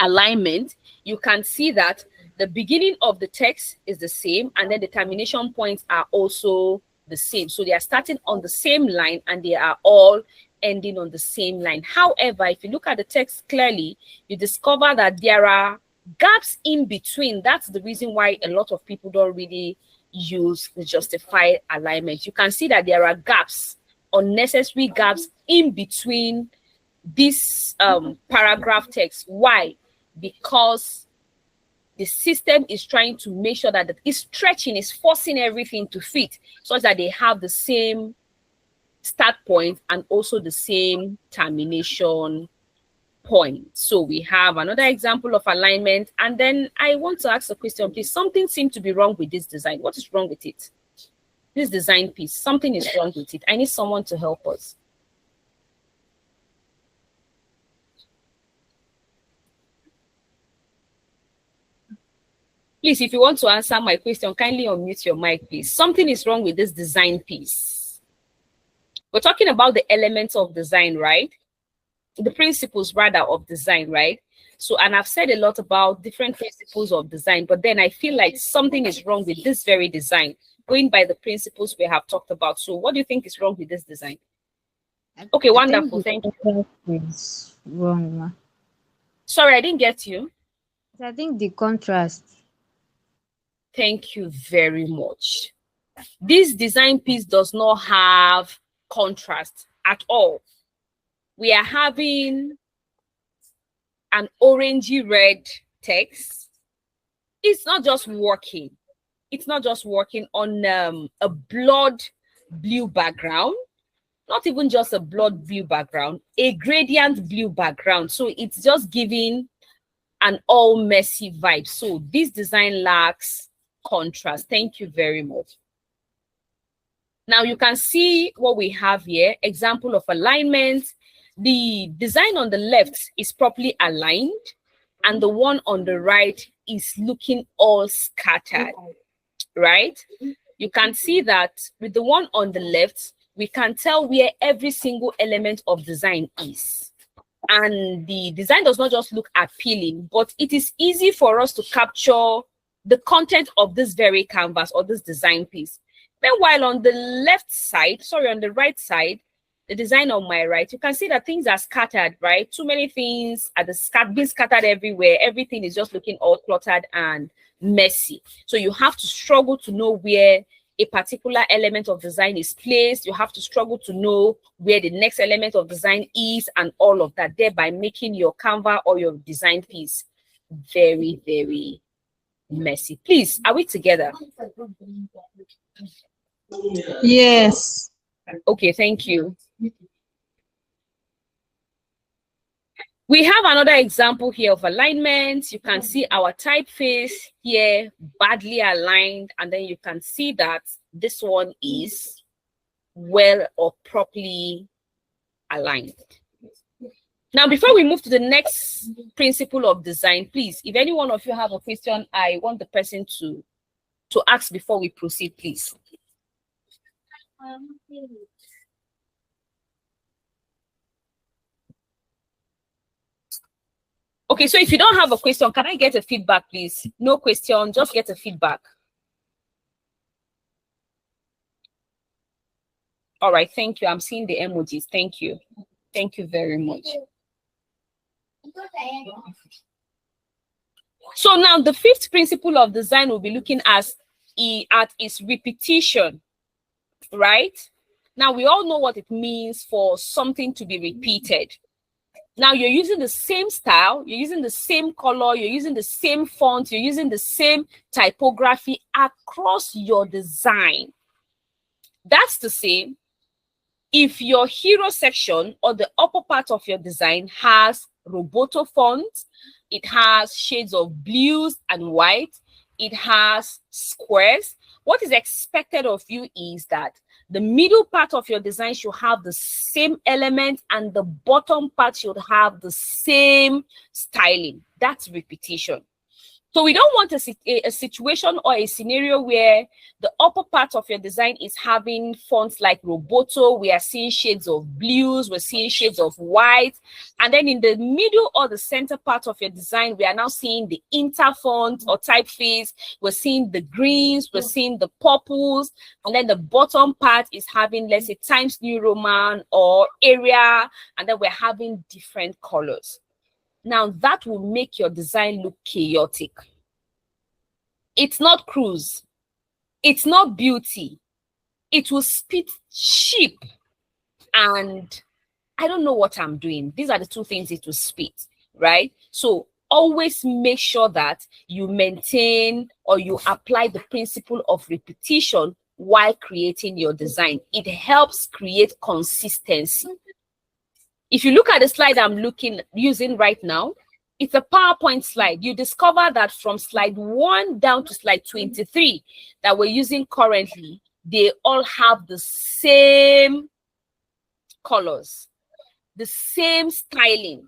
alignment, you can see that the beginning of the text is the same, and then the termination points are also the same. So they are starting on the same line, and they are all ending on the same line. However, if you look at the text clearly, you discover that there are gaps in between. That's the reason why a lot of people don't really use the justified alignment. You can see that there are gaps, unnecessary gaps in between this paragraph text. Why? Because the system is trying to make sure that it's stretching, is forcing everything to fit such that they have the same start point and also the same termination point. So we have another example of alignment, and then I want to ask a question, please. Something seems to be wrong with this design. What is wrong with it? This design piece, something is wrong with it. I need someone to help us. Please, if you want to answer my question, kindly unmute your mic, please. Something is wrong with this design piece. We're talking about the elements of design, right? The principles rather of design, right? So, and I've said a lot about different principles of design, but then I feel like something is wrong with this very design, going by the principles we have talked about. So what do you think is wrong with this design? Okay, wonderful. Thank you. Is wrong, ma. Sorry, I didn't get you. I think the contrast. Thank you very much. This design piece does not have contrast at all. We are having an orangey red text. It's not just working. It's not just working on a blood blue background, not even just a blood blue background, a gradient blue background. So it's just giving an all messy vibe. So this design lacks contrast. Thank you very much. Now you can see what we have here. Example of alignment. The design on the left is properly aligned, and the one on the right is looking all scattered, right? You can see that with the one on the left, we can tell where every single element of design is. And the design does not just look appealing, but it is easy for us to capture the content of this very canvas or this design piece. Then while on the left side, sorry, on the right side, the design on my right, you can see that things are scattered, right? Too many things are being scattered everywhere. Everything is just looking all cluttered and messy. So you have to struggle to know where a particular element of design is placed. You have to struggle to know where the next element of design is and all of that, thereby making your Canva or your design piece very, very messy. Please, are we together? Yes. Okay, thank you. We have another example here of alignment. You can see our typeface here badly aligned, and then you can see that this one is well or properly aligned. Now, before we move to the next principle of design, please, if any one of you have a question, I want the person to ask before we proceed, please. Okay, so if you don't have a question, can I get a feedback, please? No question, just get a feedback. All right, thank you. I'm seeing the emojis. Thank you. Thank you very much. So now the fifth principle of design will be looking at its repetition, right? Now we all know what it means for something to be repeated. Now you're using the same style, you're using the same color, you're using the same font, you're using the same typography across your design. That's to say, if your hero section or the upper part of your design has roboto font, it has shades of blues and white, it has squares, what is expected of you is that the middle part of your design should have the same element and the bottom part should have the same styling. That's repetition. So we don't want a situation or a scenario where the upper part of your design is having fonts like roboto. We are seeing shades of blues, we're seeing shades of white. And then in the middle or the center part of your design, we are now seeing the inter font or typeface. We're seeing the greens, we're seeing the purples. And then the bottom part is having, let's say, Times New Roman or Area. And then we're having different colors. Now that will make your design look chaotic. It's not cruise. It's not beauty. It will spit cheap. And I don't know what I'm doing. These are the two things it will spit, right? So always make sure that you maintain or you apply the principle of repetition while creating your design. It helps create consistency. If you look at the slide I'm using right now, it's a PowerPoint slide. You discover that from slide 1 down to slide 23 that we're using currently, they all have the same colors, the same styling,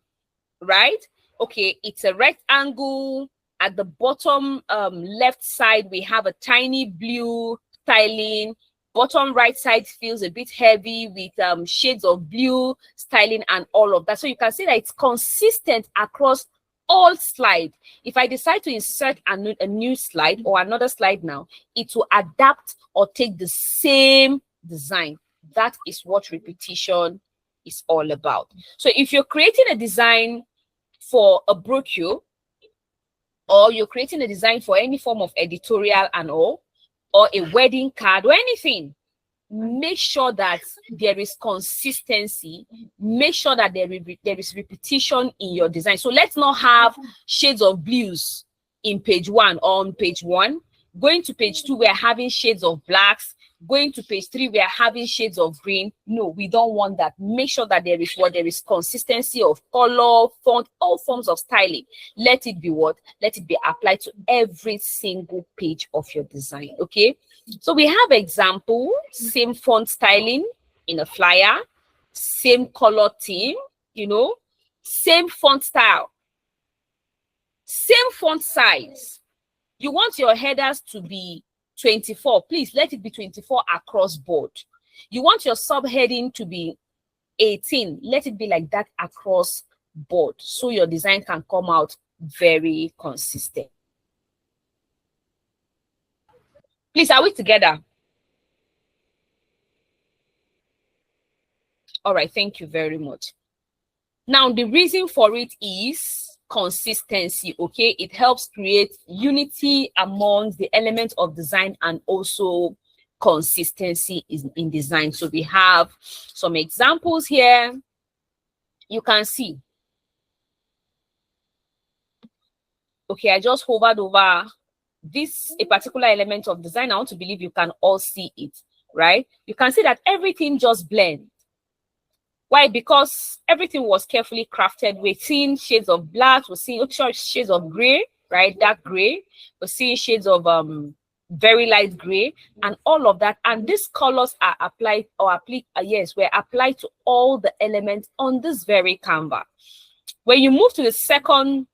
right? Okay, it's a rectangle. At the bottom left side, we have a tiny blue styling. Bottom right side feels a bit heavy with shades of blue styling and all of that. So you can see that it's consistent across all slides. If I decide to insert a new slide or another slide now, it will adapt or take the same design. That is what repetition is all about. So if you're creating a design for a brochure, or you're creating a design for any form of editorial and all, or a wedding card or anything, make sure that there is consistency. Make sure that there is repetition in your design. So let's not have shades of blues in page 1 or on page 1. Going to page 2, we're having shades of blacks. Going to page 3, we are having shades of green. No, we don't want that. Make sure that there is consistency of color, font, all forms of styling. Let it be what? Let it be applied to every single page of your design. Okay. So we have example, same font styling in a flyer, same color theme, same font style. Same font size. You want your headers to be 24. Please let it be 24 across board. You want your subheading to be 18. Let it be like that across board, so your design can come out very consistent. Please, are we together? All right, thank you very much. Now, the reason for it is consistency, okay? It helps create unity amongst the elements of design and also consistency in design. So we have some examples here. You can see. Okay, I just hovered over this, a particular element of design. I want to believe you can all see it, right? You can see that everything just blends. Why? Because everything was carefully crafted. We're seeing shades of black, we're seeing shades of gray, right? Dark gray. We're seeing shades of very light gray and all of that. And these colors are applied or were applied to all the elements on this very canvas. When you move to the second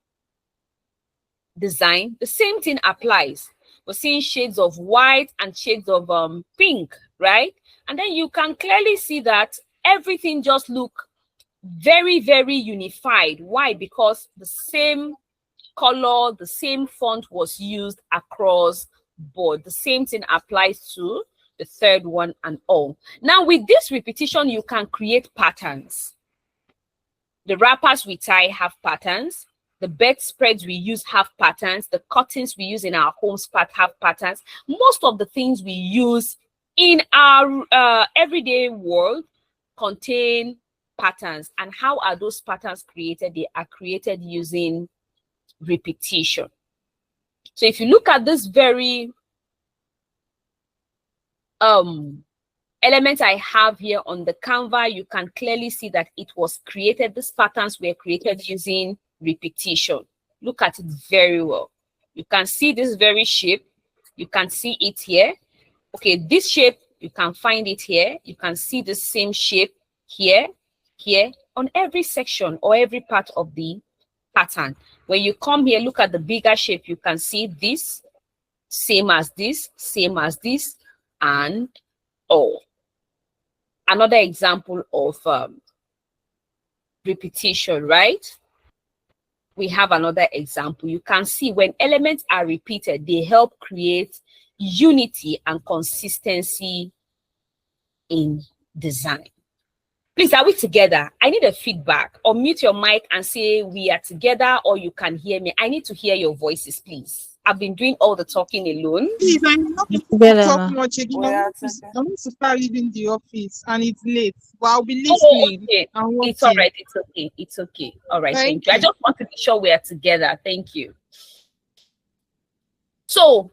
design, the same thing applies. We're seeing shades of white and shades of pink, right? And then you can clearly see that everything just look very, very unified. Why? Because the same color, the same font was used across board. The same thing applies to the third one and all. Now, with this repetition, you can create patterns. The wrappers we tie have patterns. The bedspreads we use have patterns. The curtains we use in our homes have patterns. Most of the things we use in our everyday world contain patterns. And how are those patterns created? They are created using repetition. So if you look at this very element I have here on the canvas, you can clearly see that it was created. These patterns were created using repetition. Look at it very well. You can see this very shape. You can see it here. Okay, this shape, you can find it here. You can see the same shape here, here, on every section or every part of the pattern. When you come here, look at the bigger shape, you can see this, same as this, and all. Another example of repetition, right? We have another example. You can see when elements are repeated, they help create unity and consistency in design. Please, are we together? I need a feedback. Or mute your mic and say we are together, or you can hear me. I need to hear your voices, please. I've been doing all the talking alone. Please, I'm not going to talk much again. I want to start leaving the office and it's late. But I'll be listening. Okay. It's all right. It's okay. It's okay. All right. Thank you. I just want to be sure we are together. Thank you. So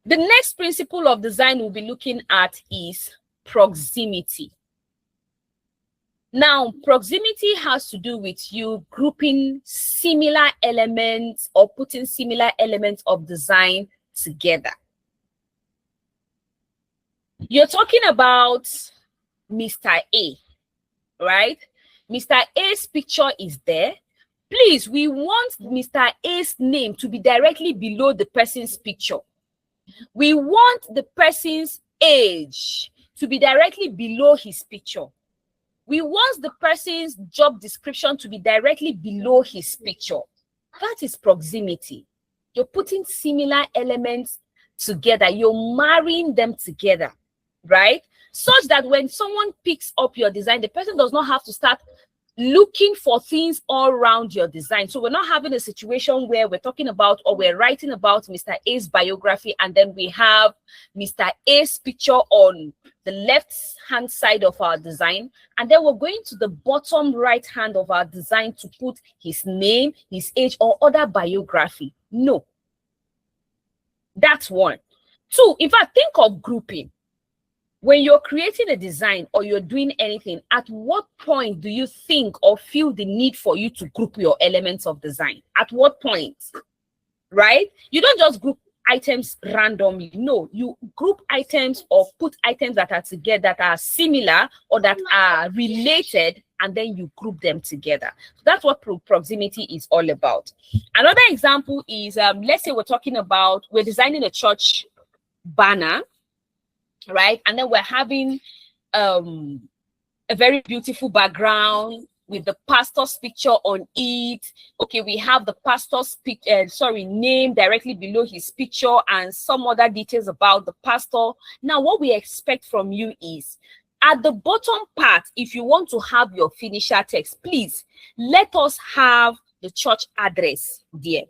the next principle of design we'll be looking at is proximity. Now, proximity has to do with you grouping similar elements or putting similar elements of design together. You're talking about Mr. A, right? Mr. A's picture is there. Please, we want Mr. A's name to be directly below the person's picture. We want the person's age to be directly below his picture. We want the person's job description to be directly below his picture. That is proximity. You're putting similar elements together. You're marrying them together, right? Such that when someone picks up your design, the person does not have to start looking for things all around your design. So we're not having a situation where we're talking about or we're writing about Mr. A's biography and then we have Mr. A's picture on the left-hand side of our design, and then we're going to the bottom right hand of our design to put his name, his age, or other biography. No. That's one. Two, in fact, think of grouping. When you're creating a design or you're doing anything, at what point do you think or feel the need for you to group your elements of design? At what point? Right? You don't just group items randomly. No, you group items or put items that are together, that are similar or that are related, and then you group them together. So that's what proximity is all about. Another example is, let's say we're designing a church banner, right? And then we're having a very beautiful background with the pastor's picture on it. Okay, we have the pastor's name directly below his picture and some other details about the pastor. Now, what we expect from you is, at the bottom part, if you want to have your finisher text, please let us have the church address there.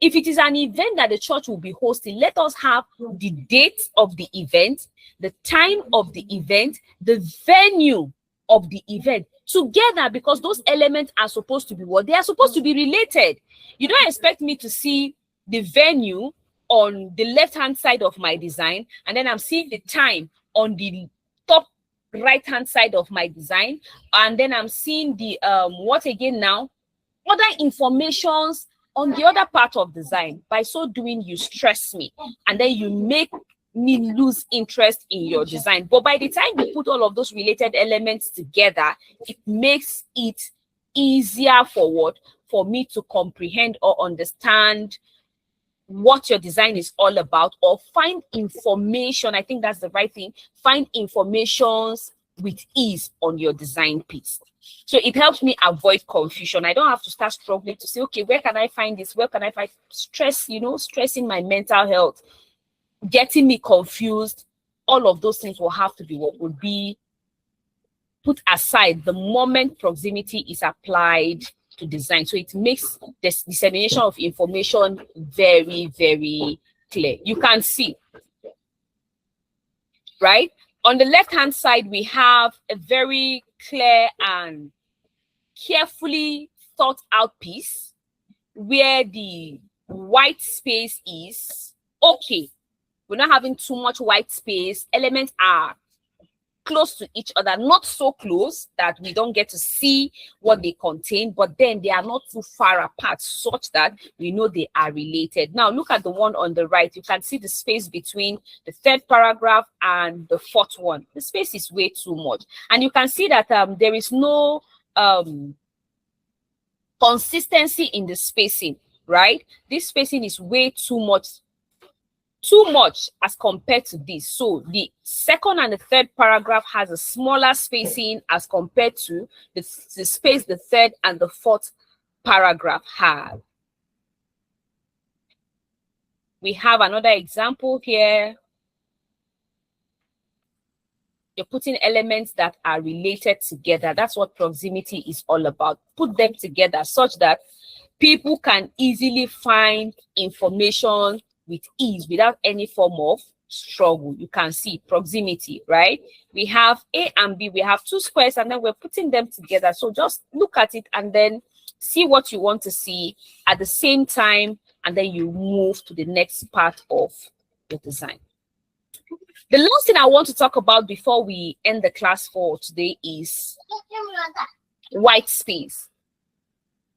If it is an event that the church will be hosting, let us have the date of the event, the time of the event, the venue of the event together, because those elements are supposed to be what? They are supposed to be related. You don't expect me to see the venue on the left-hand side of my design, and then I'm seeing the time on the top right-hand side of my design, and then I'm seeing the what again now? Other informations on the other part of design. By so doing, you stress me, and then you make me lose interest in your design. But by the time you put all of those related elements together, it makes it easier for me to comprehend or understand what your design is all about, or find information. I think that's the right thing. Find informations with ease on your design piece. So it helps me avoid confusion. I don't have to start struggling to say, okay, where can I find this? Where can I find stressing my mental health, getting me confused. All of those things will have to be what would be put aside the moment proximity is applied to design. So it makes this dissemination of information very, very clear. You can see, right? On the left-hand side, we have a very clear and carefully thought out piece where the white space is okay. We're not having too much white space. Elements are close to each other, not so close that we don't get to see what they contain, but then they are not too far apart such that we know they are related. Now, look at the one on the right. You can see the space between the third paragraph and the fourth one. The space is way too much. And you can see that there is no consistency in the spacing, right? This spacing is way too much as compared to this. So the second and the third paragraph has a smaller spacing as compared to the space the third and the fourth paragraph have. We have another example here. You're putting elements that are related together. That's what proximity is all about. Put them together such that people can easily find information with ease without any form of struggle. You can see proximity, right? We have A and B. We have two squares, and then we're putting them together. So just look at it and then see what you want to see at the same time, and then you move to the next part of the design. The last thing I want to talk about before we end the class for today is white space.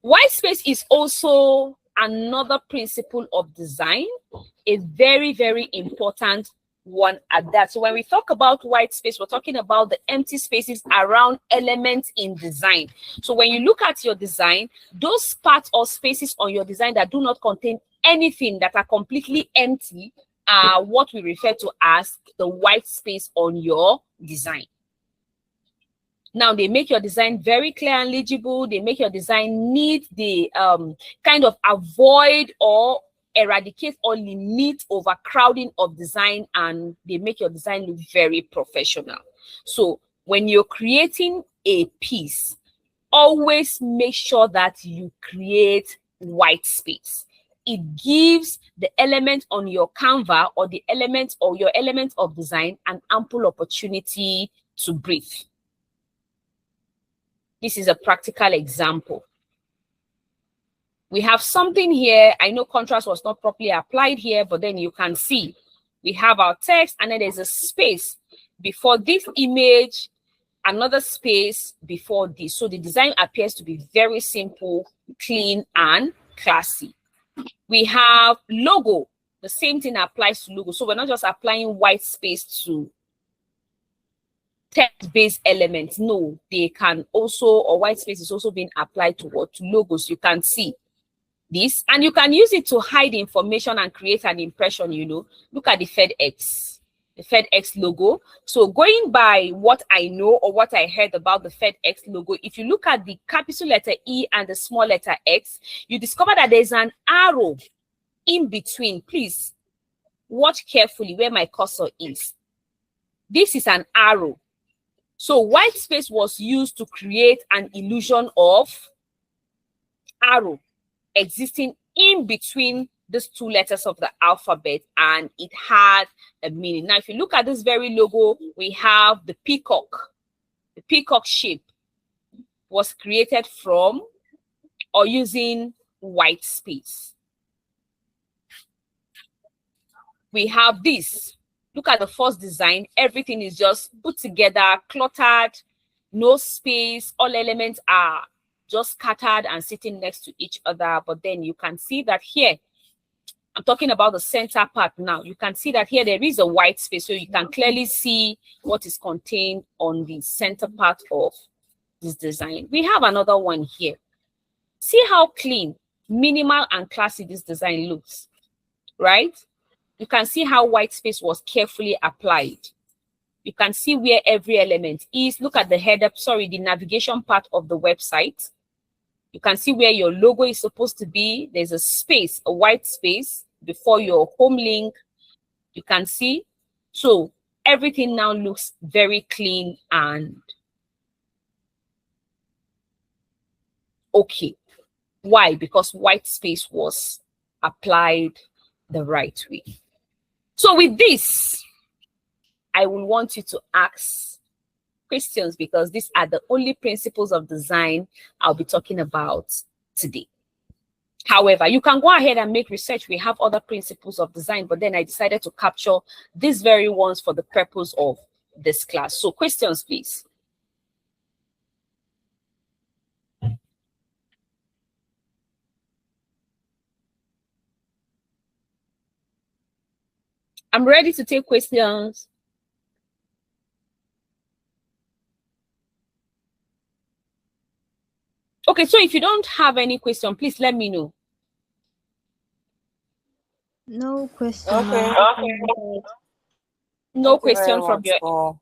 White space is also another principle of design, a very, very important one at that. So when we talk about white space, we're talking about the empty spaces around elements in design. So when you look at your design, those parts or spaces on your design that do not contain anything, that are completely empty, are what we refer to as the white space on your design. Now, they make your design very clear and legible. They make your design neat. They kind of avoid or eradicate or limit overcrowding of design, and they make your design look very professional. So when you're creating a piece, always make sure that you create white space. It gives the element on your Canva or the element or your element of design an ample opportunity to breathe. This is a practical example. We have something here. I know contrast was not properly applied here, but then you can see we have our text, and then there's a space before this image, another space before this. So the design appears to be very simple, clean, and classy. We have logo. The same thing applies to logo. So we're not just applying white space to text-based elements. No, they can also, or white space is also being applied to what? To logos. You can see this, and you can use it to hide information and create an impression, you know. Look at the FedEx, logo. So going by what I know or what I heard about the FedEx logo, if you look at the capital letter E and the small letter X, you discover that there's an arrow in between. Please watch carefully where my cursor is. This is an arrow. So white space was used to create an illusion of arrow existing in between these two letters of the alphabet, and it had a meaning. Now, if you look at this very logo, we have the peacock. The peacock shape was created from or using white space. We have this. Look at the first design. Everything is just put together, cluttered, no space. All elements are just scattered and sitting next to each other. But then you can see that here, I'm talking about the center part now. You can see that here there is a white space, so you can clearly see what is contained on the center part of this design. We have another one here. See how clean, minimal, and classy this design looks, right? You can see how white space was carefully applied. You can see where every element is. Look at the header, the navigation part of the website. You can see where your logo is supposed to be. There's a space, a white space before your home link. You can see. So everything now looks very clean and okay. Why? Because white space was applied the right way. So with this, I will want you to ask questions, because these are the only principles of design I'll be talking about today. However, you can go ahead and make research. We have other principles of design, but then I decided to capture these very ones for the purpose of this class. So questions, please. I'm ready to take questions. Okay, so if you don't have any question, please let me know. No question. Okay. No question from your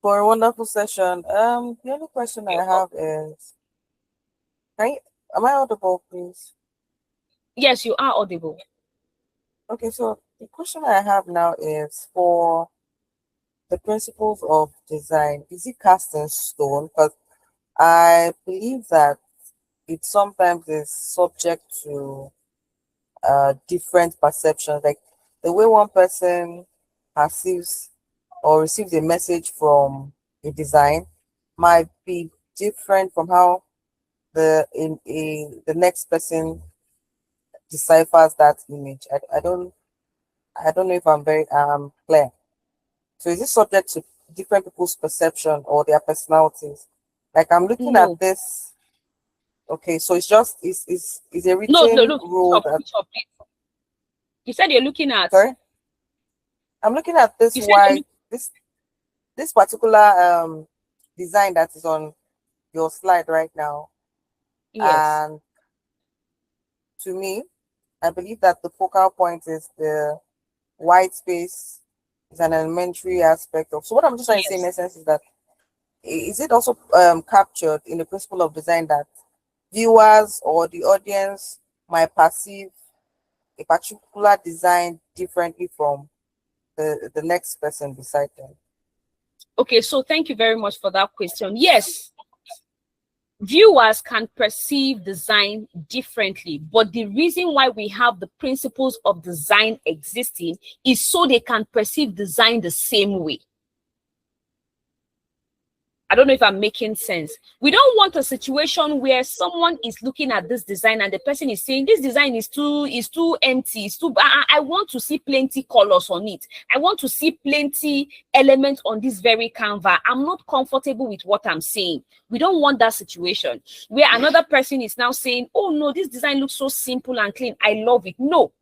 for a wonderful session. The only question I have is, am I audible, please? Yes, you are audible. Okay, so the question I have now is, for the principles of design, is it cast in stone? Because I believe that it sometimes is subject to different perceptions. Like the way one person perceives or receives a message from a design might be different from how the next person deciphers that image. I don't know if I'm very clear. So is it subject to different people's perception or their personalities? Like I'm looking at this. Okay, so it's just is a written rule. Stop. You said you're looking at. Sorry, I'm looking at this white this particular design that is on your slide right now. Yes. And to me, I believe that the focal point is the white space is an elementary aspect of. So what I'm just trying to say in essence is that, is it also captured in the principle of design that viewers or the audience might perceive a particular design differently from the next person beside them? Okay, so thank you very much for that question. Yes, viewers can perceive design differently, but the reason why we have the principles of design existing is so they can perceive design the same way. I don't know if I'm making sense. We don't want a situation where someone is looking at this design and the person is saying this design is too empty. I want to see plenty colors on it. I want to see plenty elements on this very canvas. I'm not comfortable with what I'm seeing. We don't want that situation where another person is now saying, oh no, this design looks so simple and clean. I love it. No.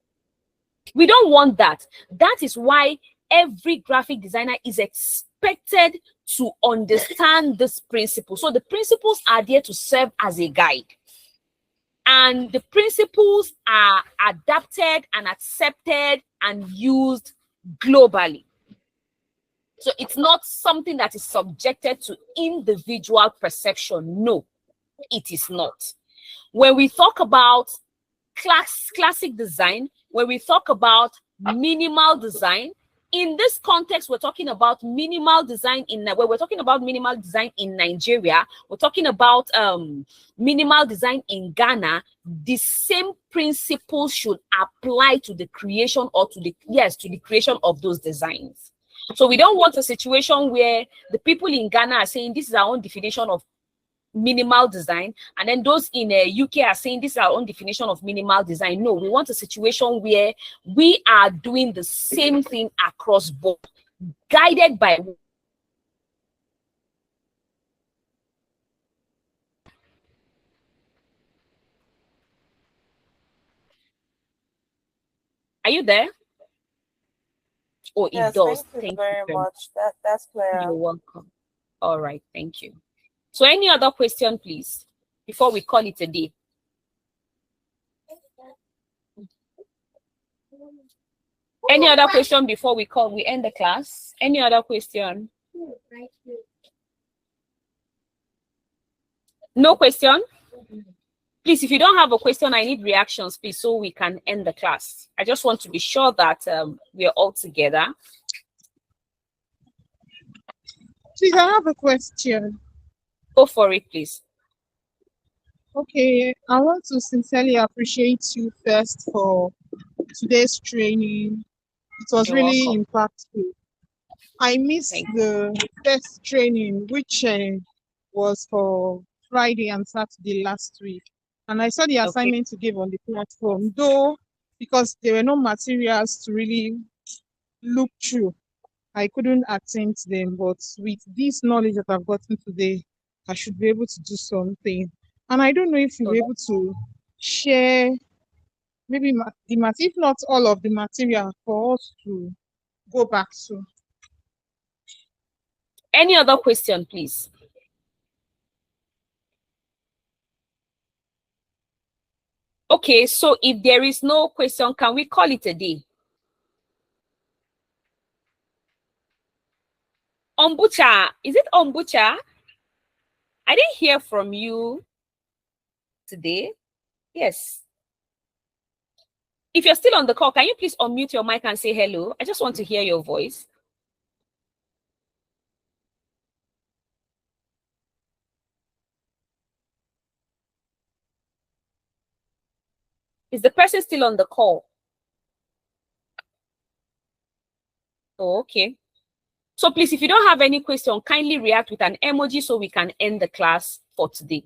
We don't want that. That is why every graphic designer is expected to understand this principle. So the principles are there to serve as a guide. And the principles are adapted and accepted and used globally. So it's not something that is subjected to individual perception. No, it is not. When we talk about classic design, when we talk about minimal design, in this context, we're talking about minimal design when we're talking about minimal design in Nigeria, we're talking about minimal design in Ghana. The same principles should apply to the creation or to the creation of those designs. So we don't want a situation where the people in Ghana are saying this is our own definition of minimal design, and then those in UK are saying this is our own definition of minimal design. No, we want a situation where we are doing the same thing across board, guided by. Are you there? Oh, it Yes, does. thank you Thank very you. much. That's clear. You're welcome. All right, thank you. So any other question, please, before we call it a day? Any other question before we end the class? Any other question? No question? Please, if you don't have a question, I need reactions, please, so we can end the class. I just want to be sure that we are all together. Please, I have a question. Go for it, please. Okay, I want to sincerely appreciate you first for today's training. It was really impactful. I missed the first training, which was for Friday and Saturday last week. And I saw the assignment you gave on the platform, though, because there were no materials to really look through, I couldn't attend them. But with this knowledge that I've gotten today, I should be able to do something. And I don't know if you'll be able to share maybe if not all of the material for us to go back to. Any other question, please? Okay, so if there is no question, can we call it a day? Ombucha, is it Ombucha? I didn't hear from you today. Yes. If you're still on the call, can you please unmute your mic and say hello? I just want to hear your voice. Is the person still on the call? Oh, okay. So please, if you don't have any question, kindly react with an emoji so we can end the class for today.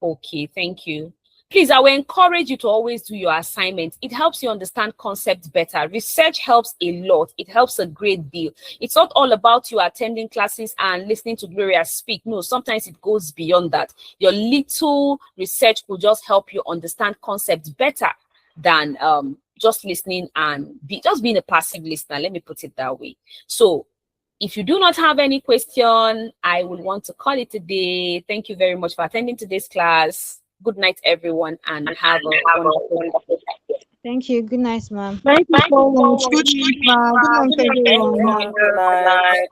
Okay, thank you. Please, I will encourage you to always do your assignments. It helps you understand concepts better. Research helps a lot. It helps a great deal. It's not all about you attending classes and listening to Gloria speak. No, sometimes it goes beyond that. Your little research will just help you understand concepts better than just listening and just being a passive listener. Let me put it that way. So if you do not have any question, I would want to call it a day. Thank you very much for attending today's class. Good night, everyone, and have a wonderful day. Thank you. Good night, ma'am. Thank you so much. Good night, everyone. Good night.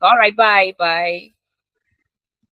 All right, bye. Bye.